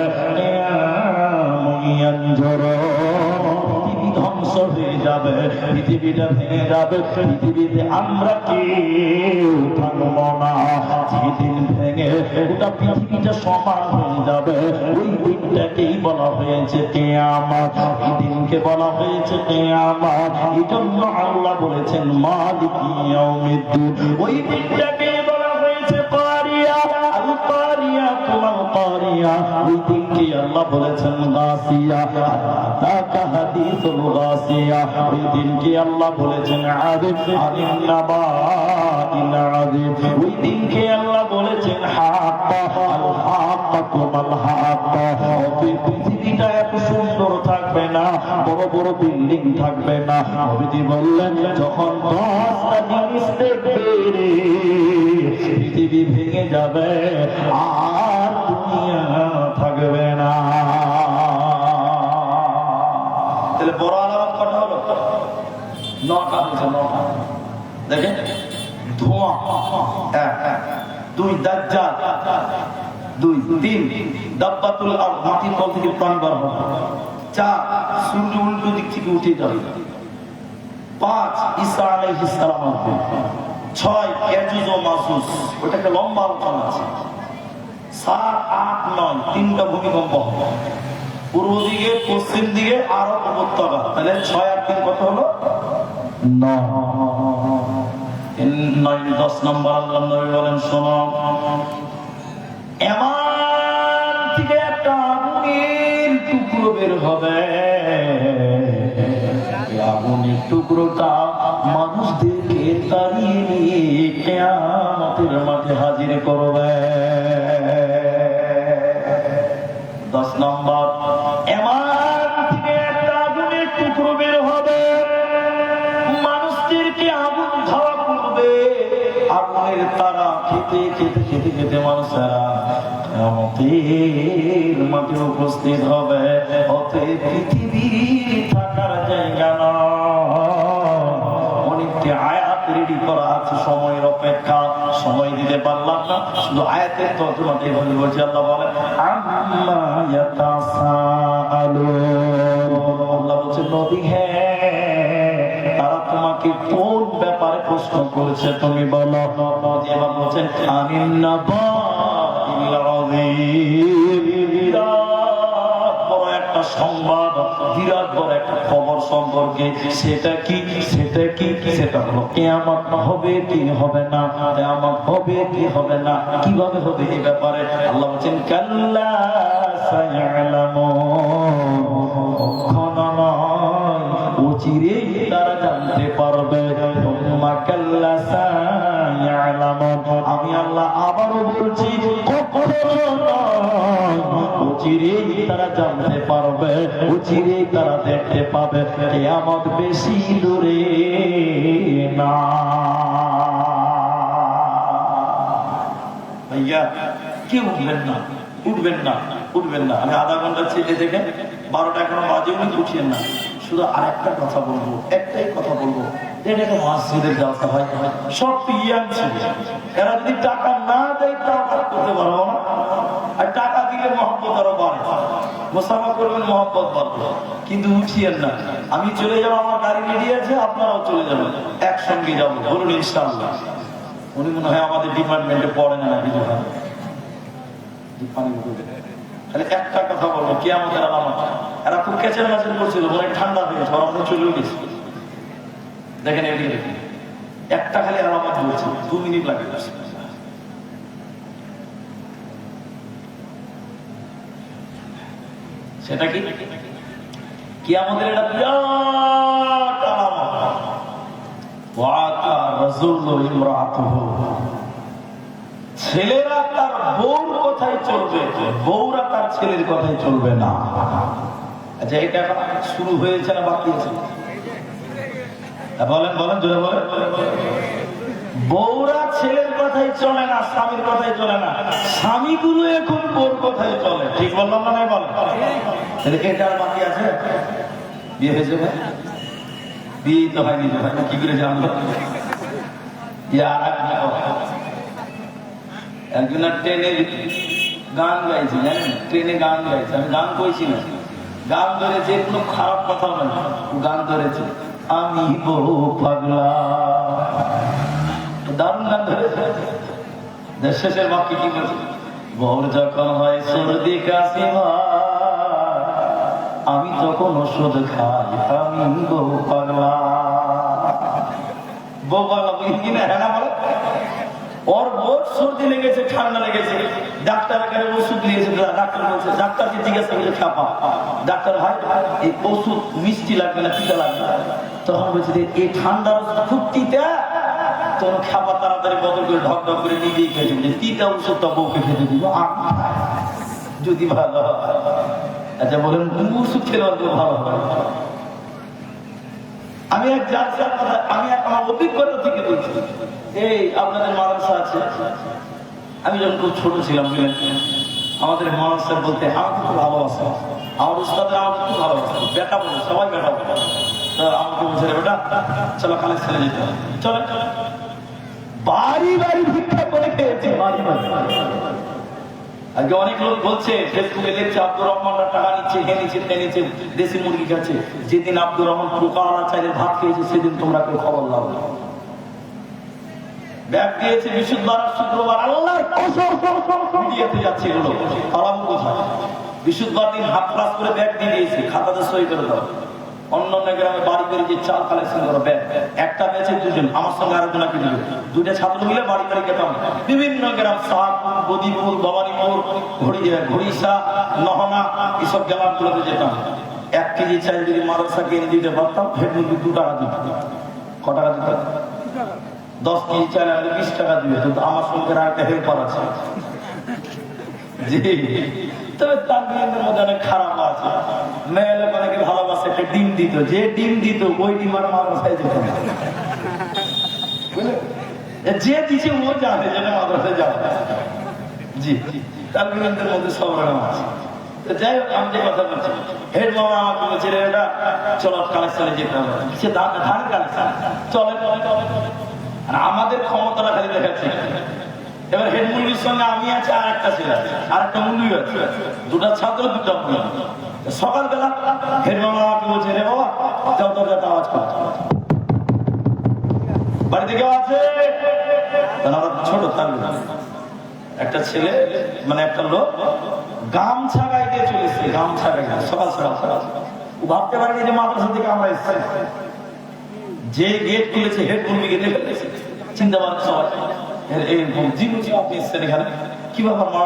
A: পৃথিবী ধ্বংস হয়ে যাবে, পৃথিবীটা ভেঙে যাবে। পৃথিবীতে আমরা কেউ থাকবো না। যেদিন ভেঙে গোটা পৃথিবীটা সমান হয়ে যাবে, ওই দিনটাকেই বলা হয়েছে কিয়ামত। এই দিনকে বলা হয়েছে কিয়ামত। এই জন্য আল্লাহ বলেছেন মালিকি ইয়াউমিদ্দিন। ওই দিনটাকে বলা হয়েছে কারিয়া, আল কারিয়া, তুমাল কারিয়া। ওই দিনকে আল্লাহ বলেছেন গাসিয়া, তাকা হাদিসুল গাসিয়া। ওই দিনকে আল্লাহ বলেছেন আযিব, আনিন নাবাইল আযিব। ওই দিনকে আল্লাহ বলেছেন হাক্কা, আল হাক্কা, তুমাল হাক্কা। পৃথিবীটা এত সুন্দর থাকবে না, বড় বড় বিল্ডিং থাকবে না। নবীজি বললেন যখন 10টা জিনিস দেখবে পৃথিবী ভেঙে যাবে, আর দুনিয়া থাকবে না। তাহলে বড় আলামত কটা হলো? 9টা হয়েছে। 9টা দেখেন, ধোঁয়া 1, 2 দাজ্জাল, 2, 3 দাব্বাতুল আরদ, মাটির তল থেকে প্রাণ বার হবে, 4 সূর্য উল্টো দিক থেকে উঠে যাবে। 5 ঈসা আলাইহিস সালাম আসবে। 6 ইয়াজুজ ও মাজুজ, ওটা একটা লম্বা আলোচনা আছে। 7 8 9 তিনটা ভূমিকম্প হবে, পূর্ব দিকে পশ্চিম দিকে আরব উপত্যকা। তাহলে 6 আর 3 কত হলো? 9 10 নম্বর আল্লাহ নবী বলেন শোনো, এমন থেকে একটা আগুনের টুকরো বের হবে, আগুনের টুকরোটা মানুষদেরকে তাড়িয়ে নিয়ে কিয়ামতের মাঠে হাজির করবে। 10 নম্বর, এমন থেকে একটা আগুনের টুকরো বের হবে, মানুষদেরকে আগুন ধাওয়া করবে, আগুনের তারা খেতে খেতে খেতে খেতে মানুষেরা কিয়ামতের মাঠে উপস্থিত হবে। অতএব পৃথিবীর থাকার জায়গা না। অনেকটি আয়াত রেডি করা আছে, সময়ের অপেক্ষা, সময় দিতে পারলাম না, শুধু আয়াতের তর্জমাটাই বলছি। আল্লাহ বলেন আম্মা ইয়াতাসাআলুন, আল্লাহ বলছেন নবী হ্যাঁ তারা তোমাকে কোন ব্যাপারে প্রশ্ন করেছে তুমি বলো। এবার বলছেন আমিন নাবাইল আযীম, বিরাট বড় একটা সংবাদ, বিরাট বড় একটা খবর সম্পর্কে। সেটা কি? সেটা কি? সেটা হলো কিয়ামত হবে কি হবে না, কিয়ামত হবে কি হবে না, কিভাবে হবে এই ব্যাপারে আল্লাহ বলেন কাল্লা সায়ালামুন, চিরে তারা জানতে পারবে। আমি আল্লাহ আবারও বলছি চিরে তারা জানতে পারবে, চিরে তারা দেখতে পাবে, কিয়ামত বেশি দূরে না। ভাইয়া কি উঠবেন না, উঠবেন না, উঠবেন না। আমি আধা ঘন্টা ছেলে দেখে 12টা এখনো বাজে, উনি উঠিয়েন না। শুধু আরেকটা কথা বলবো, একটাই কথা বলবো, এটাকে মসজিদের জালসা ভাই, সব ইয়াং ছেলে, এরা যদি টাকা না দেয় তাও কাজ করতে পারবো না, আর টাকা দিলে মহব্বত আরো বাড়ে, মোসাফা করবেন মহব্বত বাড়বে, কিন্তু উঠিয়েন না। আমি চলে যাবো, আমার গাড়ি রেডি আছে, আপনারাও চলে যাবেন, একসঙ্গে যাবো, বলুন ইনশাআল্লাহ। উনি মনে হয় আমাদের ডিপার্টমেন্টে পড়েন না কিছু, খালি একটা কথা বলবো, কিয়ামতের আলামত। এরা খুব কেচের মাছের করছিল, মনে ঠান্ডা হয়ে গেছে, আমরা চলেও গেছি। দেখেন এদিকে দেখেন, একটা খালি আলামত বলছে, 2 মিনিট লাগে। সেটা কি? কিয়ামতের এটা বিরাট আলামত। ওয়াকা রাজুলু ইমরাতুহু, ছেলেরা তার বউর কথাই চলবে, বউরা তার ছেলের কথাই চলবে না। আচ্ছা, এটা শুরু হয়েছে না বাকি আছে? বলেন বলেন, জোরে বলেন। বউরা ছেলের কথাই চলে না, স্বামীর কথাই চলে না, স্বামীগুলো এখন বউর কথাই চলে। ঠিক বললাম না? নাই বলেন। এটা আর বাকি আছে? বিয়ে হয়েছে ভাই? বিয়ে তো হয়নি ভাই, কি করে জানলো? একজন ট্রেনে গান গাইছে, জানেন? ট্রেনে গান গাইছে, আমি গান কইছি না, গান ধরেছে, কোনো খারাপ কথা নয়, গান ধরেছে আমি বউ পাগলা, দারুণ গান ধরেছে। শেষের বাক্যে কি বলছে? বউর যখন হয় সর্দি কাশি আমি তখন ওষুধ খাই, আমি বউ পাগলা। বউ পাগলা বলি কিনা? হ্যাঁ না বলে। ওর বোর সর্দি লেগেছে, ঠান্ডা লেগেছে, ডাক্তার এখানে ওষুধ দিয়েছে, ডাক্তার বলছে, ডাক্তারকে জিজ্ঞাসা করে খাপা, ডাক্তার ভাই এই ওষুধ মিষ্টি লাগবে না তিতা লাগবে? তখন বলছে এই ঠান্ডার ওষুধ খুব তিতা, তখন খাপা তাড়াতাড়ি বদল করে ঢক ঢক করে নিজেই খেয়েছে, তিতা ওষুধটা বউকে খেতে দিব যদি ভালো হয়। আচ্ছা বলেন, ওষুধ খেলে ভালো হয়? আমি এক জালসার কথা, আমি আমার অভিজ্ঞতা থেকে বলছি। এই আপনাদের মাদ্রাসা আছে, আমি যখন খুব ছোট ছিলাম, আমাদের মাদ্রাসা বলতে আমাকে খুব ভালোবাসা, আমার উস্তাদের আমাকে খুব ভালোবাসা, বেটা বলে সবাই বেটা বলে, আমাকে বলছে বেটা চলো কালে ছেলে যেতে হবে, চলে বাড়ি বাড়ি ভিক্ষা করে খেয়েছে, বাড়ি বাড়ি।
B: আজকে অনেক লোক বলছে ফেসবুকে দেখছে আব্দুর রহমানরা টাকা নিচ্ছে, হে নিচ্ছে, তে নিচ্ছে, দেশি মুরগি খাচ্ছে। যেদিন আব্দুর রহমান পোকাওয়ালা চাইলে ভাত খেয়েছে সেদিন তোমরা কেউ খবর লাও না। ব্যাগ দিয়েছে বিশুদ্ধবার শুক্রবার, আল্লাহর মিডিয়াতে যাচ্ছে এগুলো, পালাবো কোথায়? বিশুদ্ধবার দিন হাফ ক্লাস করে ব্যাগ দিয়ে দিয়েছে, খাতাতে সই করে দাও। অন্য অন্য গ্রামে বাড়ি করে যে চাল কালেকশন করো ব্যাগ, একটা বেচে দুজন, আমার সঙ্গে আরেকজনকে দিবে, দুইটা ছাত্র মিলে বাড়ি বাড়ি খেতাম। বিভিন্ন গ্রাম শাহপুর, বদিপুর, ভবানীপুর, ঘড়িসা, নহনা, এসব গ্রামগুলোতে যেতাম। 1 কেজি চাল যদি মাদ্রাসাকে এনে দিতে পারতাম, হেড মুরগি 2 টাকা দিত। ক টাকা দিত? 10 কেজি চাল আনলে 20 টাকা দিবে। কিন্তু আমার সঙ্গে আরেকটা হেল্পার আছে, জি। তবে তার বিয়ের মধ্যে অনেক খারাপ আছে। মেয়ে লোক অনেকে ভালোবাসে, একটা ডিম দিত, যে ডিম দিত ওই ডিম আর মাদ্রাসায় যেত না, যে দিচ্ছে ও জানে যেটা মাদ্রাসায় যাবে, জি। তার বিয়ের মধ্যে সব রকম আছে। যাই হোক, আমি যে কথা বলছি, হেড মামা আমাকে বলছে এটা চলো কালেকশনে যেতে হবে, সে ধান কালেকশন চলে। আমাদের ক্ষমতাটা খালি দেখাচ্ছে। এবার হেড মুরগির সঙ্গে আমি আছি, আর একটা ছেলে আছে, আর একটা মুরগি আছে, 2টা ছাত্র 2টা মুরগি। সকালবেলা হেড মামা আমাকে বলছে রে বাবা যাও দরজাতে আওয়াজ করতে, বাড়িতে কেউ আছে? আমরা ছোট তার একটা ছেলে, মানে একটা লোক গামছা গায়ে দিয়ে চলেছে, গামছা গায়ে সকাল সকাল। ও ভাবতে পারেনি যে মাদ্রাসা থেকে আমরা এসেছি। যে গেট খুলেছে হেড মুরগি গেটে ফেলেছে, চিন্তা ভাবনা সবাই কি ব্যাপার মা?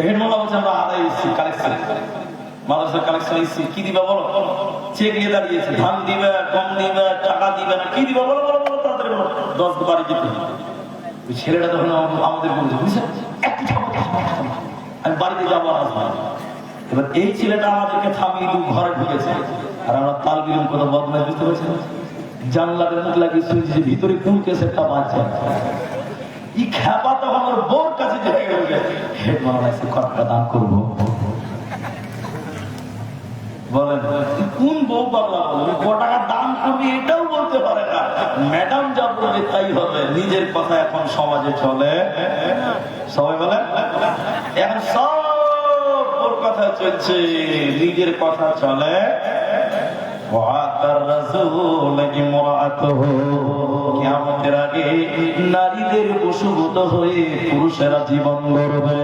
B: হেড মোলা বলছে আমরা আদায় এসেছি কালেকশন, মাদ্রাসার কালেকশন এসেছি, কি দিবা বলো? চেক নিয়ে দাঁড়িয়েছে, ধান দিবে, কম দিবে, টাকা দিবে না, কি দিবা বলো বলো বলো তাড়াতাড়ি বলো। 10 বাড়ি যেতে ওই ছেলেটা তখন আমাদের বলছে বুঝছেন আমি বাড়িতে যাবো আর আসবো। এবার এই ছেলেটা আমাদেরকে থামিয়ে ঘরে ঢুকেছে, আর আমরা তাল বিলম কত বদমাই বুঝতে পারছি না। জানলার মুখ লাগিয়ে শুনছি যে ভিতরে কোন কেস একটা বাচ্চা ই খেপা, তখন ওর বোর কাছে হেড মামা এসে কতটা দান করবো বলেন, কোন বউ পাগলা বলবে ক টাকা দান করবি এটাও বলতে পারে না। ম্যাডাম যা বলবে তাই হবে, নিজের কথা এখন সমাজে চলে। সবাই বলেন এখন সব ওর কথা চলছে, নিজের কথা চলে। কিয়ামতের আগে নারীদের বশীভূত হয়ে পুরুষেরা জীবন গড়বে,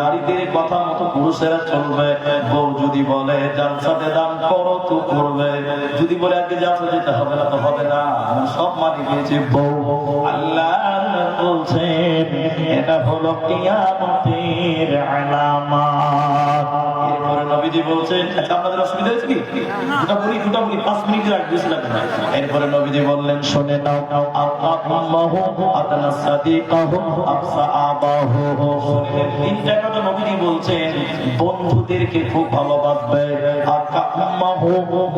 B: নারীদের কথা মতো পুরুষেরা চলবে। বউ যদি বলে জালসাতে দান করো তো করবে, যদি বলে আগে জালসা যেতে হবে না তো হবে না, সব মানে গিয়েছে বউ। আল্লাহ বলছেন এটা হলো কিয়ামতের আলামত। এরপরে নবীজি বলছেন, আচ্ছা আপনাদের অসুবিধা হয়েছে কি? দুটা বলি 5 মিনিট লাগবে, বেশি লাগবে না। এরপরে নবীজি বললেন শুনে নাও, তিনটা কথা নবীজি বলছেন। বন্ধুদেরকে খুব ভালোবাসবে,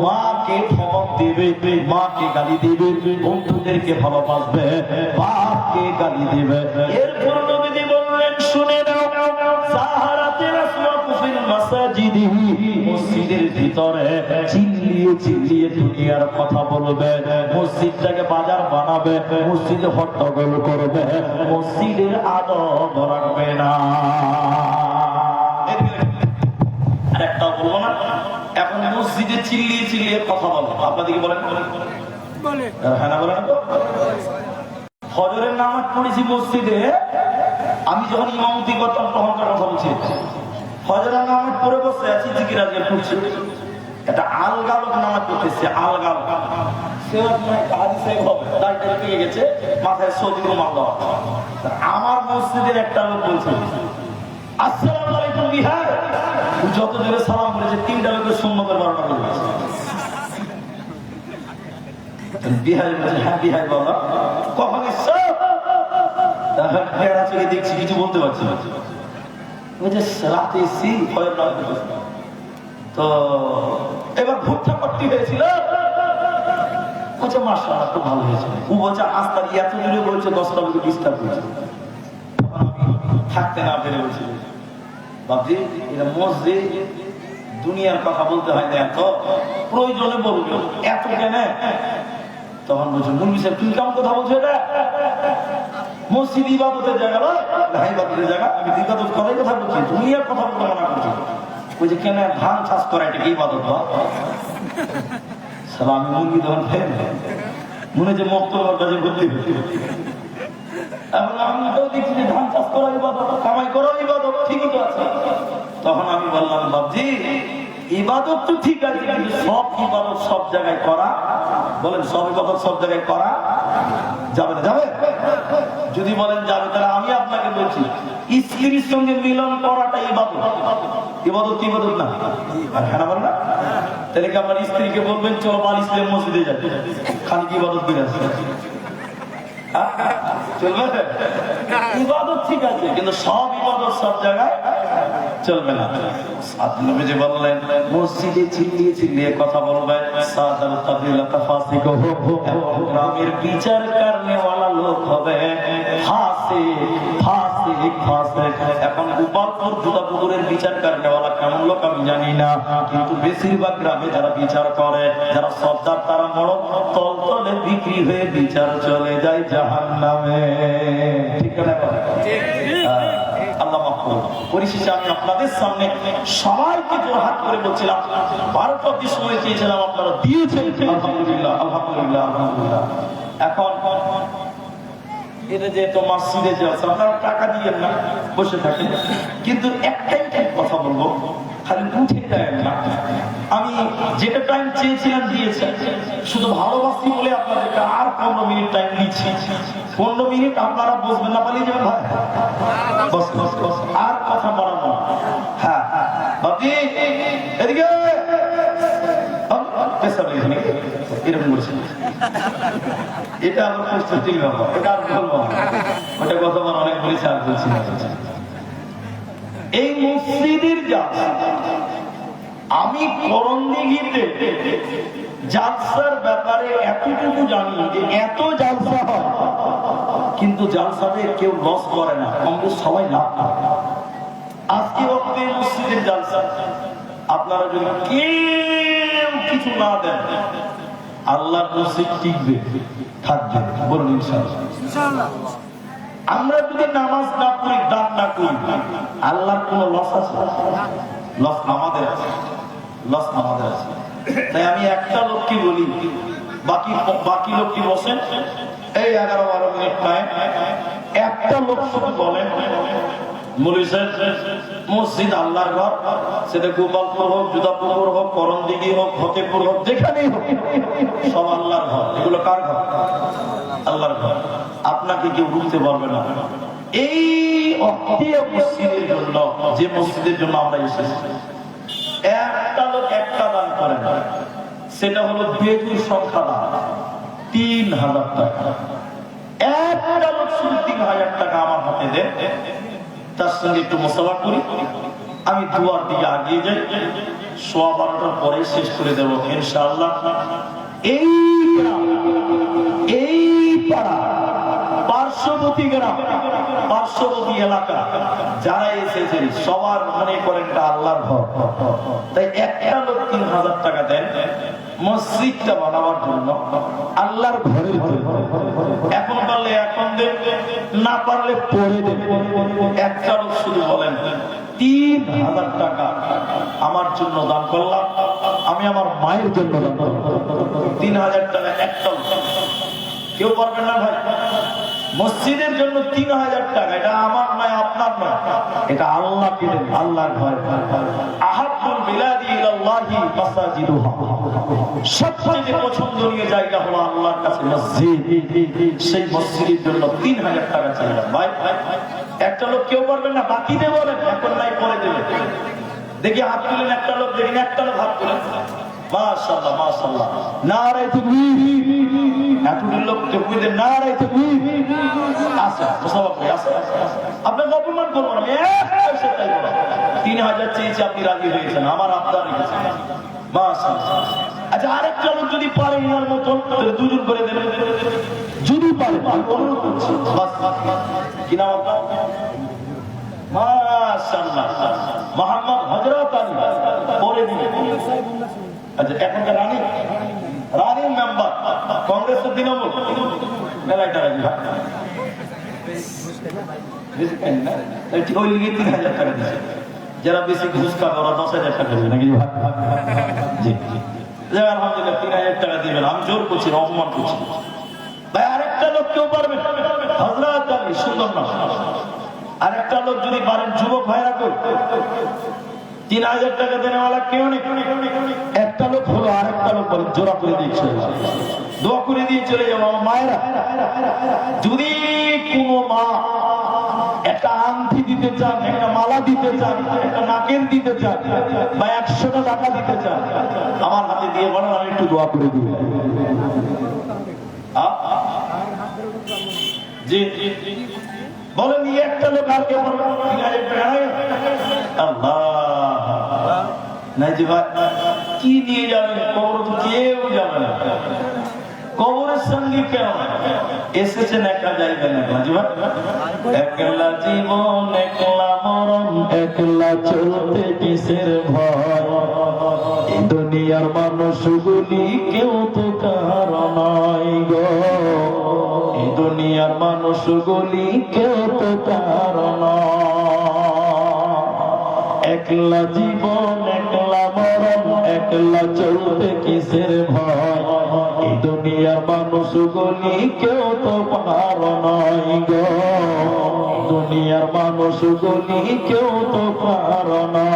B: মাকে ধমক দেবে, মাকে গালি দেবে, বন্ধুদেরকে ভালোবাসবে, বাপকে গালি দেবে। এরপর নবীজি বললেন শুনে নাও, মসজিদের ভিতরে চিল্লিয়ে চিল্লিয়ে দুনিয়ার কথা বলবে, মসজিদটাকে বাজার বানাবে, মসজিদে হট্টগোল করবে, মসজিদের আদব রাখবে না। আর একটা বলবো না, এখন মসজিদে চিল্লিয়ে চিল্লিয়ে কথা বলে, আপনাদেরকে বলেন হ্যাঁ না বলেন? ফজরের নামাজ পড়েছি মসজিদে, আমি যখন ইমামতি করতাম তখনকার কথা বলছি। ফজরের নামাজ পড়ে বসে আছি, জিকির আজকে পড়ছি, এটা আলগালক নামাজ পড়তেছে, আলগালক। গেছে মাথায় সৌদি রুমাল দেওয়া। আমার মসজিদের একটা লোক বলছে আসসালামু আলাইকুম বিহার, যত জোরে সালাম করেছে 3টা লোকের সুন্নতের 12টা বেজে গেছে। বিহারি বলছে হ্যাঁ বিহার বাবা কখন এসছো? দেখছি কিছু বলতে পারছি না, রাতে এসছি তো এবার ভুট্টা পট্টি হয়েছিল, বলছে মাশাআল্লাহ খুব ভালো হয়েছে। ও বলছে আস্তার এত দূরে বলছে 10টা বলে ডিস্টার্ব হয়েছে, থাকতে না পেরে বলছে বাবজি এটা মসজিদ, দুনিয়ার কথা বলতে হয় না, এত প্রয়োজনে বলবে, এত কেন তখন বলছে মুরগি সাহেব তুমি কেমন কথা বলছো? এটা মসজিদ ইবাদতের জায়গা নয়, ইবাদতের জায়গা। আমি ইবাদত করার কথা বলছি, তুমি আর কথা বলতে মানা করছো। ওই যে কেন ধান চাষ করা, এটা কি ইবাদত? আমি মুরগি তখন ফেল মনে যে মক্তবের কাছে ভর্তি হচ্ছে। এখন আমি দেখছি যে ধান চাষ করা ইবাদত, কামাই করা ইবাদত, ঠিকই তো আছে। তখন আমি বললাম বাবজি ইবাদত তো ঠিক আছে, কিন্তু সব ইবাদত সব জায়গায় করা, বলেন সব ইবাদত সব জায়গায় করা যাবে না? যাবে? যদি বলেন যাবে, তাহলে আমি আপনাকে বলছি স্ত্রীর সঙ্গে মিলন করাটা ইবাদত। ইবাদত ইবাদত না? হ্যাঁ বল না? তাহলে কি আমার স্ত্রীকে বলবেন চলো বাল ইসলাম মসজিদে যাবে, খালি কি ইবাদত করে আসবে? চলবে? ইবাদত ঠিক আছে, কিন্তু সব ইবাদত সব জায়গায় চলবে না। নবীজি বললেন মসজিদে চিল্লিয়ে চিল্লিয়ে কথা বলবেন, গ্রামের বিচার কারণেওয়ালা লোক হবে এখন গোপালপুর জুতাপুকুরের বিচার কারণেওয়ালা কেমন লোক আমি জানি না, কিন্তু বেশিরভাগ গ্রামে যারা বিচার করে, যারা সর্দার, তারা বড় তলতলে বিক্রি হয়ে বিচার চলে যায় জাহান্নামে। ঠিক না? আল্লাহ মাফ করুন। পরিশেষে আমি আপনাদের সামনে সবাইকে জোরহাট করে বলছিলাম 12টা সময় চেয়েছিলাম, আপনারা দিয়েছেন, আলহামদুলিল্লাহ আলহামদুলিল্লাহ আলহামদুলিল্লাহ। এখন এটা যে তো মসজিদে যাচ্ছে, আপনারা টাকা দিয়েন না, বসে থাকেন, কিন্তু একটাই কথা বলবো, খালি উঠে দেয় না। আমি যেটা টাইম চেয়েছিলাম দিয়েছেন, শুধু ভালোবাসি বলে আপনাদেরকে আর 15 মিনিট টাইম দিচ্ছি। 15 মিনিট আপনারা বসবেন না, পালিয়ে যাবেন ভাই, আর কথা বাড়াবো। হ্যাঁ বাপি এদিকে এরকম বলছি, এটা আমার প্রস্তুতি ব্যাপার, এটা আর বলবো না, ওটা গতবার অনেক বলেছে আর বলছি না। এই মসজিদের জালসা, আমি করণদিঘিতে জালসার ব্যাপারে এতটুকু জানি যে এত জালসা হয়, কিন্তু জালসাতে কেউ লস করে না, আমাদের সবাই লাভ করে। আজকে অব্দি মসজিদের জালসা আপনারা যদি কেউ কিছু না দেন, আল্লাহর মসজিদ টিকবে, থাকবে, বলুন ইনশাআল্লাহ। আমরা যদি নামাজ না পড়ি, দান না করি, আল্লাহর কোন লস আছে? লস আমাদের আছে, লস আমাদের আছে। তাই আমি একটা লোককে বলি, বাকি লোককে বসেন, এই 11-12 মিনিট টাইম, একটা লোক শুধু বলেন মসজিদ আল্লাহর ঘর, সেটা গোপালপুর হোক, জুতাপুকুর হোক, করণদিঘি হোক, ফতেপুর হোক, যেখানেই হোক, সব আল্লাহর ঘর। এগুলো কার ঘর? আল্লাহর ঘর। আপনাকে কেউ রুখতে পারবে না। এই অপ্রিয় মসজিদের জন্য, যে মসজিদের জন্য আমরা এসেছি, একটা লোক একটা দান করেন, সেটা হলো বেজুর সংখ্যা দান, 3000 টাকা। একটা লোক শুধু 3000 টাকা আমার হাতে দেন, তার সঙ্গে একটু মশলা করি, আমি দুয়ার দিকে আগিয়ে যাই, 12:15 পরে শেষ করে দেবো ইনশাআল্লাহ। এই গ্রাম, এই পাড়া, পার্শ্ববর্তী গ্রাম, পার্শ্ববর্তী এলাকা যারা এসেছেন, সবার মনে করেন এটা আল্লাহর ঘর। তাই একটা লোক 3000 টাকা দেন মসজিদটা বানাবার জন্য, আল্লাহর ঘরের জন্য। এখন পারলে এখন দেন, না পারলে পরে দেন। একটা লোক শুধু বলেন 3000 টাকা আমার জন্য দান করলাম, আমি আমার মায়ের জন্য দান করলাম। 3000 টাকা একটা লোক। কেউ পারবেন না ভাই? মসজিদের জন্য 3000 টাকা, এটা আমার নয়, আপনার নয়, এটা আল্লাহকে দেন, আল্লাহর ঘর। আহাব্বুল বিলাদি ইলাল্লাহি মাসাজিদুহা, সবচেয়ে পছন্দনীয় জায়গা হলো আল্লাহর কাছে মসজিদ। সেই মসজিদের জন্য 3000 টাকা চাইলাম ভাই। একটা লোক কেউ পারবেন না, বাকি দিয়ে বলেন, এখন নাই পরে দেবে। দেখি হাত তুলেন, একটা লোক দেখেন, একটা লোক হাত তুলেন। মাশাআল্লাহ মাশাআল্লাহ, নারায়ে তাকবীর। এতদিন লোক তাকবীর, নারায়ে তাকবীর। আচ্ছা মুসাফা ভাই, আচ্ছা আপনাকে অপমান করবো না, এসে তাই বলো। 3000 চেয়েছি, আপনি রাজি হয়েছেন, আমার আবদার রেখেছেন, মাশাআল্লাহ। আচ্ছা আরেকটা লোক যদি পারে এনার মতো, তাহলে দুজন করে দেবেন, যদি পারে। অনুরোধ করছি, বাস। কি নাম আপনার? মাশাআল্লাহ, মোহাম্মদ হযরত আলী। পরে দিন। আচ্ছা এখনকার রানিং মেম্বার বেসো দিনামূল মেলায় টাকা দিবা ওই লিগে 3000 টাকা দিচ্ছে যারা বেশি ঘুষ খাবে ওরা 10,000 টাকা দেবে নাকি জি জি আলহামদুলিল্লাহ 3000 টাকা দিবেন আমি জোর করছি না অপমান করছি ভাই আরেকটা লোক কেউ পারবেন হযরত আলী সুন্দর না আরেকটা লোক যদি পারেন যুবক ভাইরা কই 3000 টাকা দেনেওয়ালা কেউ নেই একটা লোক হলো আরেকটা লোক বলে জোড়া করে দিয়েছে দোয়া করে দিয়ে চলে যাবো আমার মায়েরা যদি কোনো মা একটা আংটি দিতে চান একটা মালা দিতে চান একটা নাকের দিতে চান বা 100টা টাকা দিতে চান আমার হাতে দিয়ে বলেন আমি একটু দোয়া করে দিব জি বলেন একটা লোক আর কেউ আল্লাহ নাই যে ভাই কি নিয়ে যাবেন কবর তো কেউ যাবে না কবরের সঙ্গে কেন এসেছেন একা যাইবেন না জি ভাই একলা জীবন একলা মরণ একলা চলতে কিসের ভয় এই দুনিয়ার মানুষগুলি কেউ তো কারো নয় গো এই দুনিয়ার মানুষগুলি কেউ তো কারো নয় একলা জীবন একলা মরণ একলা চলতে কিসের ভয় এই দুনিয়ার মানুষগুলি কেউ তো পারো নয় গো দুনিয়ার মানুষগুলি কেউ তো পারো না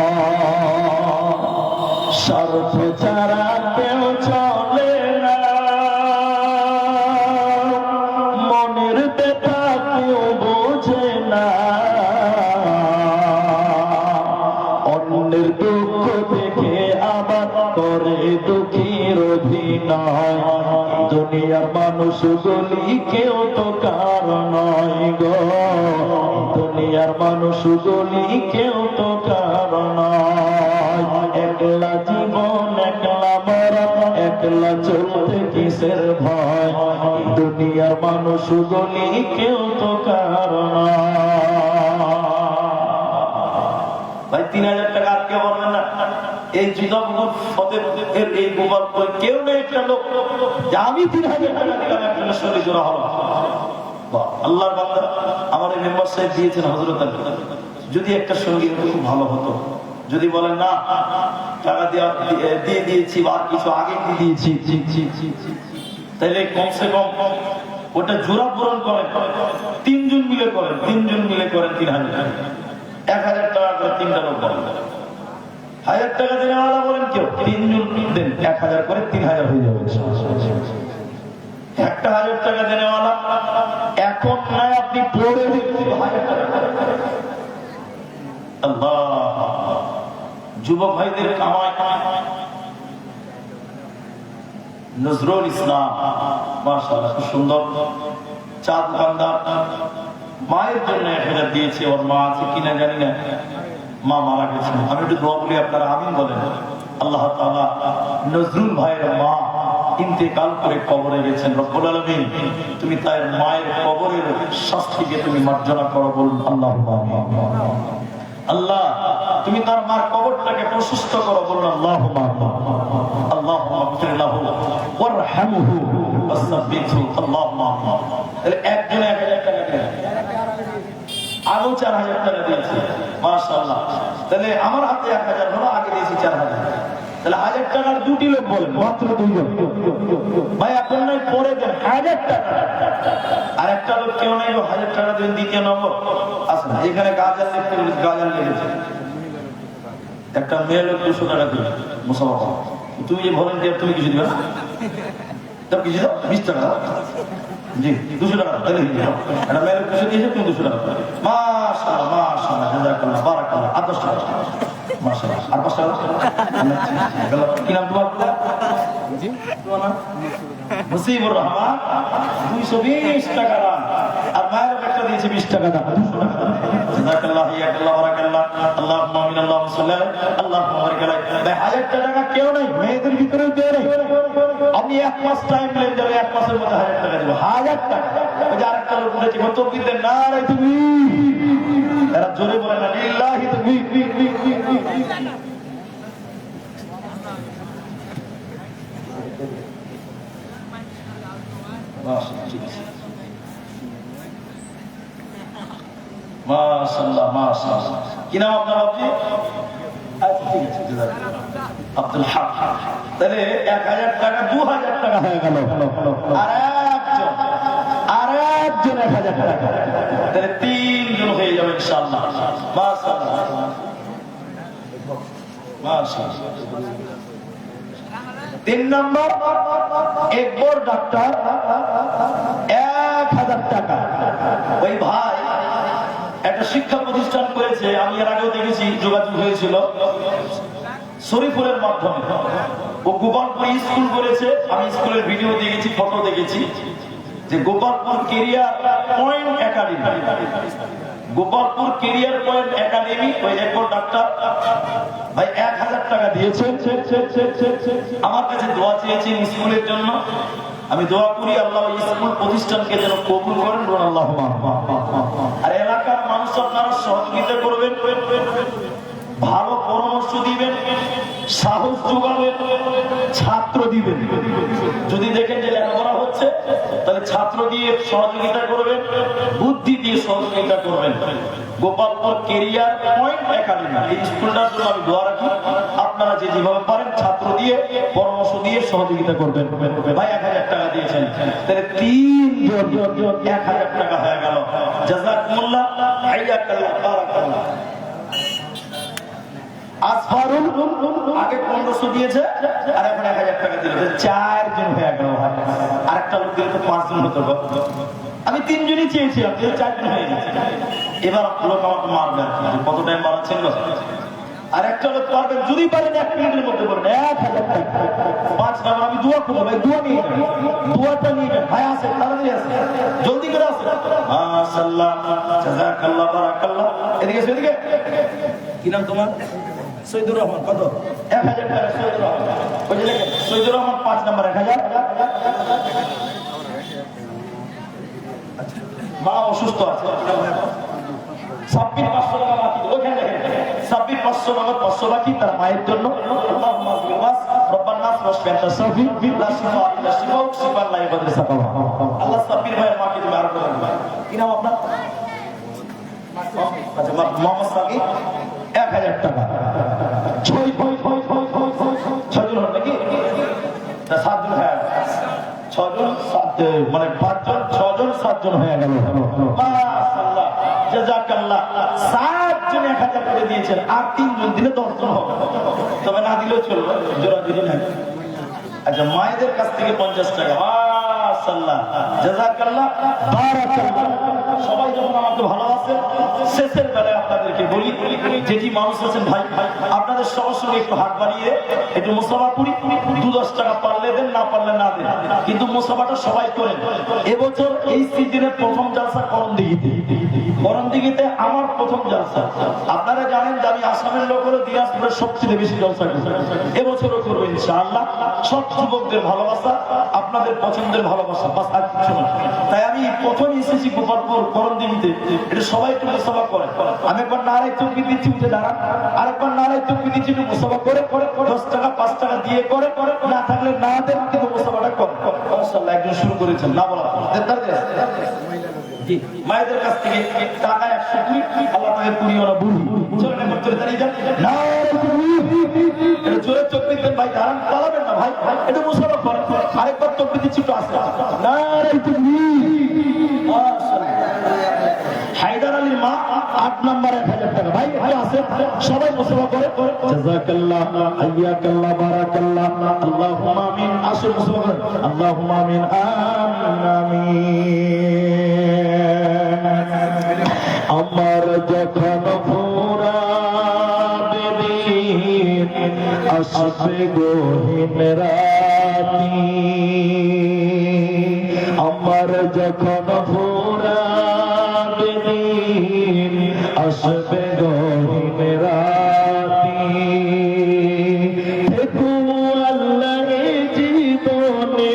B: স্বার্থ ছাড়া কেউ চলে না মনের ব্যথা কেউ বোঝে না অন্যের দুঃখ দেখে আবার করে দুঃখীর অভিনয় দুনিয়ার মানুষগুলি কেউ তো কারো নয় গো দুনিয়ার মানুষগুলি কেউ তো কারো নয় একলা জীবন একলা মরণ একলা চলতে কিসের ভয় দুনিয়ার মানুষগুলি কেউ তো কারো ভাই 3000 টাকা আর কেউ পারবেন না এই যুদ্ধগুলো ফতের এই গোপাল কেউ নেই একটা লোক যে আমি 3000 টাকা দিলাম একটা শরীর জোড়া হলো আল্লাহর বান্দা আমার এই মেম্বার সাহেব দিয়েছেন হযরত আলী যদি একটা সঙ্গীত খুব ভালো হতো যদি বলেন না টাকা দিয়ে দিয়েছি বা কিছু আগে দিয়ে দিয়েছি তাহলে কমসে কম ওটা জোড়া পূরণ করেন 3 জন মিলে করেন 3000 1000 টাকা করে 3টা লোক করেন 1000 টাকা দেনেওয়ালা বলেন কেউ 3 জন দেন 1000 করে 3000 হয়ে যাবে 1000 টাকা দেনেওয়ালা এখন নয় আপনি পড়ে দিচ্ছেন 1000 টাকা আল্লাহ যুবক ভাইদের কামাই নজরুল ইসলাম মাশাআল্লাহ খুব সুন্দর চা দোকানদার মায়ের জন্য 1000 দিয়েছে ওর মা আছে কিনা জানি না মা মারা গেছেন আমি একটু দোয়া বলি আপনারা আমিন বলেন আল্লাহ তাআলা নজরুল ভাইয়ের মা ইন্তেকাল করে কবরে গেছেন রব্বুল আলামিন তুমি তার মায়ের কবরের শাস্তিকে তুমি মার্জনা করো বলুন আল্লাহুম্মা আমিন আল্লাহ তুমি তার মার কবরটাকে প্রশস্ত করো বলুন আল্লাহুম্মা আল্লাহুম্মা গফির লাহু ওয়ারহামহু ওয়াসাব্বিতহু আল্লাহুম্মা তাহলে একজনে 1000 টাকা দেন আরো 4000 টাকা দিয়েছি মাশাআল্লাহ তাহলে আমার হাতে 1000 হলো আগে দিয়েছি 4000 তাহলে 1000 টাকার দুটি লোক বলেন মাত্র দুইজন ভাই আপনার নাই পরে দেন 1000 টাকা আর একটা লোক কেউ নাই 1000 টাকা দেন দ্বিতীয় নম্বর আসলে এখানে গাজাল লিখতে গাজাল লিখেছে একটা মেয়ে লোক 200 টাকা দিবে মুসাফা তুমি যে ভলেন্টিয়ার তুমি কিছু দিবে না তো কিছু দাও 20 টাকা জি 200 টাকা তাহলে একটা মেয়ে লোক 200 দিয়েছে তুমি 200 টাকা মাশাআল্লাহ মাশাআল্লাহ জাযাকাল্লাহ বারাকাল্লাহ 8 টাকা মাশাআল্লাহ আর 5 টাকা কি নাম তোমার জি তোমার নাম মুসিবুর রহমান 220 টাকা দাম আর মায়ের একটা দিয়েছে 20 টাকা দাম 200 টাকা জাযাকাল্লাহ ইয়াকাল্লাহ বারাকাল্লাহ আল্লাহুম্মা আমিন আল্লাহুম্মা সাল্লি আল্লাহুম্মা বারিক আলাইহি ভাই 1000 টাকা কেউ নাই মেয়েদের ভিতরেও কেউ নাই আপনি 1 মাস টাইম নেন যাবে 1 মাসের মধ্যে 1000 টাকা দিব 1000 টাকা ওই যে আরেকটা লোক বলেছে কত দিতেন না রে তুমি এরা জোরে বলে না লিল্লাহি তুমি মাশাআল্লাহ, ঠিক আছে। মাশাআল্লাহ, মাশাআল্লাহ। কি নাম আপনার বাপজি? আচ্ছা, ঠিক আছে, জাযাকাল্লাহ। আব্দুল হক। তাহলে 1000 টাকা 2000 টাকা হয়ে গেল। আরেকজন 1000 টাকা, তাহলে 3 জন হয়ে যাবে ইনশাআল্লাহ। মাশাআল্লাহ, মাশাআল্লাহ। 3 নম্বর একবার ডাক্তার 1000 টাকা। ওই ভাই একটা শিক্ষা প্রতিষ্ঠান করেছে, আমি এর আগেও দেখেছি, যোগাযোগ হয়েছিল শরীফুলের মাধ্যমে। ও গোপালপুর স্কুল করেছে, আমি স্কুলের ভিডিও দেখেছি, ফটো দেখেছি, যে Gopalpur career point academy, Gopalpur career point academy. ওই একবার ডাক্তার ভাই 1000 টাকা দিয়েছে। আমার কাছে দোয়া চেয়েছেন স্কুলের জন্য। আমি দোয়া করি আল্লাহ স্কুল প্রতিষ্ঠানকে যেন কবুল করেন, আল্লাহ। আর এলাকার মানুষ আপনারা সহযোগিতা করবেন, ভালো পরামর্শ দিবেন, সাহস যোগাবেন, ছাত্র দিবেন। যদি দেখেন যে লেখাপড়া হচ্ছে, তাহলে ছাত্র দিয়ে সহযোগিতা করবেন, বুদ্ধি দিয়ে সহযোগিতা করবেন। গোপালপুর কেরিয়ার পয়েন্ট একাডেমি, এই স্কুলটার জন্য আমি দোয়া রাখি। আপনারা যে যেভাবে পারেন ছাত্র দিয়ে পরামর্শ দিয়ে সহযোগিতা করবেন। ভাই 1000 টাকা দিয়েছেন, তাহলে 3 জন 1000 টাকা হয়ে গেল। জাযাকুমুল্লাহ, হাইয়াকাল্লাহ, বারাকাল্লাহ। আসফারুল আগে 1500 দিয়েছে, আর এখন 1000 টাকা দিল, 4 জন হয়ে গেল। আরেকটা লোক দিলে তো 5 জন হতো। আমি 3 জনই চেয়েছিলাম, 4 জন হয়ে গেছে। এবার লোক আমাকে মারবেন, কত টাইম মারাচ্ছেন? আর একটা লোক পারবেন, যদি পারেন 1 মিনিটের মধ্যে বলবেন 1000 টাকা। 5 নম্বর আমি দোয়া করবো, ভাই দোয়া নিয়ে নেন, দোয়াটা নিয়ে নেন। ভাই আসে, তাড়াতাড়ি আসে, জলদি করে আসে। মাশাআল্লাহ, জাযাকাল্লাহ, বারাকাল্লাহ। এদিকে এদিকে, কি নাম তোমার? সৈয়দুর রহমান। কত? 1000 টাকা সৈয়দুর রহমান। ওই যে লেখেন সৈয়দুর রহমান 5 নম্বর 1000। মা অসুস্থ আছে, 26,500 টাকা বাকি। ওখানে দেখেন 26,500 টাকা 500 বাকি তার মায়ের জন্য। আল্লাহুম্মা বিওয়াস রব্বান নাস ওয়াশফিআন্তা সাফি লা শিফা ইল্লা শিফাউক শিফান লা ইয়াগাদিরু সাকামা। আল্লাহ সাব্বির ভাইয়ের মাকে তুমি আরো করে দিন। কি নাম আপনার? আচ্ছা, মোহাম্মদ সাকি। 1000 টাকা। 6 জন নাকি? 7 জন হয়ে গেল। 6 জন 7, মানে 5 জন 6 জন 7 জন হয়ে গেল। মাশাআল্লাহ, জাযাকাল্লাহ। 7 জন 1000 করে দিয়েছেন, আর 3 জন দিলে 10 জন হবে। তবে না দিলেও চলবে, জোড়া দিলে না। আচ্ছা, মায়েদের কাছ থেকে 50 টাকা। মাশাআল্লাহ, জাযাকাল্লাহ, বারাকাল্লাহ। সবাই যখন আমাকে ভালোবাসেন, শেষের বেলায় আপনাদেরকে বলি, যেটি মানুষ আছেন ভাই, আপনাদের সবার সঙ্গে একটু হাত বাড়িয়ে একটু মুসাফা করি। 2-10 টাকা পারলে দেন, না পারলে না দেন, কিন্তু মুসাফাটা সবাই করেন। এবছর এই সিজনে প্রথম জালসা করণদিঘিতে আমার প্রথম জালসা। আপনারা জানেন যে আমি আসামের লোক হলো দিনাজপুরের সবচেয়ে বেশি জলসা করি। এবছরও করবো ইনশাআল্লাহ। সব যুবকদের ভালোবাসা, আপনাদের পছন্দের ভালোবাসা, বাস আর কিছু না। তাই আমি প্রথম এসেছি গোপালপুর করণদিঘিতে, এটা সবাই একটু মুসাফা করে। আমি একবার নারায় চুপকি দিচ্ছি, উঠে দাঁড়ান। আরেকবার নারায় চুপকি দিচ্ছি, একটু মুসাফা করে 10 টাকা 5 টাকা দিয়ে করে, না থাকলে না দেন, কিন্তু মুসাফাটা করে। মাশাআল্লাহ, একজন শুরু করেছেন, না বলা মায়েদের কাছ থেকে টাকা 120, আল্লাহ তাকে পুরিও না বুড়ি। চলেন একবার চলে দাঁড়িয়ে যান। না এটা জোরে চোখ দিতেন ভাই, দাঁড়ান, পালাবেন না ভাই, এটা মুসাফা করেন। আরেকবার চোখ দিচ্ছি, একটু আসে। না হায়দার আলীর মা 8 নম্বর 1000 টাকা। ভাই আছে, সবাই মুসাফা করে। জাযাকাল্লাহ, হাইয়াকাল্লাহ, বারাকাল্লাহ। আল্লাহুম্মা আমিন। আসে মুসাফা করেন। আল্লাহুম্মা আমিন, আমিন। আমার যখন ফুরাবে দিন, আসবে গহীন রাতি। আমার যখন ফুরাবে দিন, আসবে গহীন রাতি। দেখো আল্লাহ জীবনে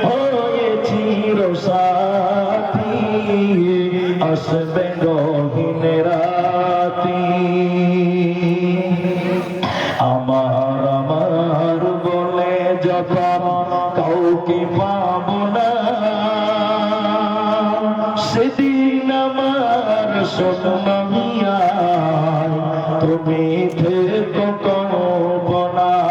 B: হয়েছি সাথী, আসবে গহীন রাতি। আমার বলে যখন কাউকে পাবো না,
A: সোনাইয়া তুমি থেকো কল্পনায়,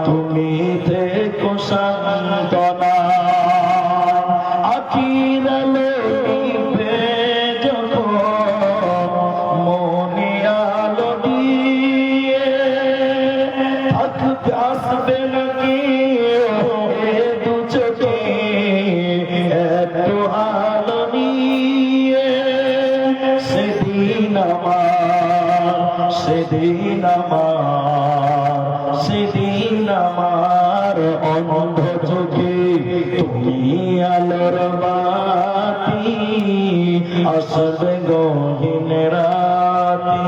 A: তুমি থেকো সান্তনা। আখির আলো নিভে যখন মনে আলো দিয়ে থাকতে আসবে নাকি এ দু চোখে একটু আলো নিয়ে। সেদিন আমার অন্ধ চোখে তুমি আলোর বাতি, আসবে গহীন রাতি।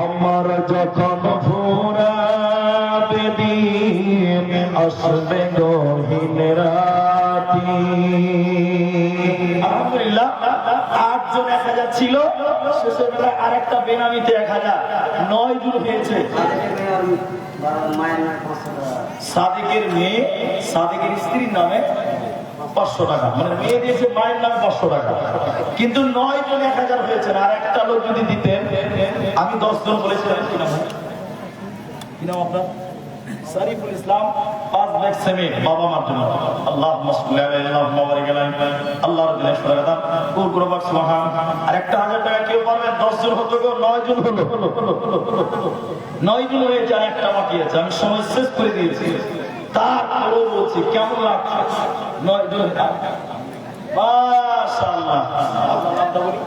A: আমার যখন ফুরাবে দিন, আসবে গহীন রাতি।
B: আলহামদুলিল্লাহ, 8 জন 1000 ছিল, শেষের বেলা আরেকটা বেনামিতে 1000, 9 জন হয়েছে। সাদিকের মেয়ে, সাদিকের স্ত্রীর নামে 500 টাকা, মানে মেয়ে দিয়েছে মায়ের নামে 500 টাকা, কিন্তু 9 জন 1000 হয়েছে। আর একটা লোক যদি দিতেন, আমি 10 জন বলেছিলাম। কি নাম আপনার? শরীফুল ইসলাম, 5 ব্যাগ সিমেন্ট বাবা মার জন্য। আল্লাহুম্মা সাল্লি আলাইহি ওয়া বারিক আলাইহি। আল্লাহর দিনে সরাদান কুল কুরবাক সুবহান। আর একটা 1000 টাকা কেউ পারবেন? 10 জন হতো, 9 জন হলো, 9 জন হয়েছে, আর একটা বাকি আছে। আমি সময় শেষ করে দিয়েছি, তারপরেও বলছি কেমন লাগছে? 9 জন, মাশাআল্লাহ। আপনার নামটা বলি।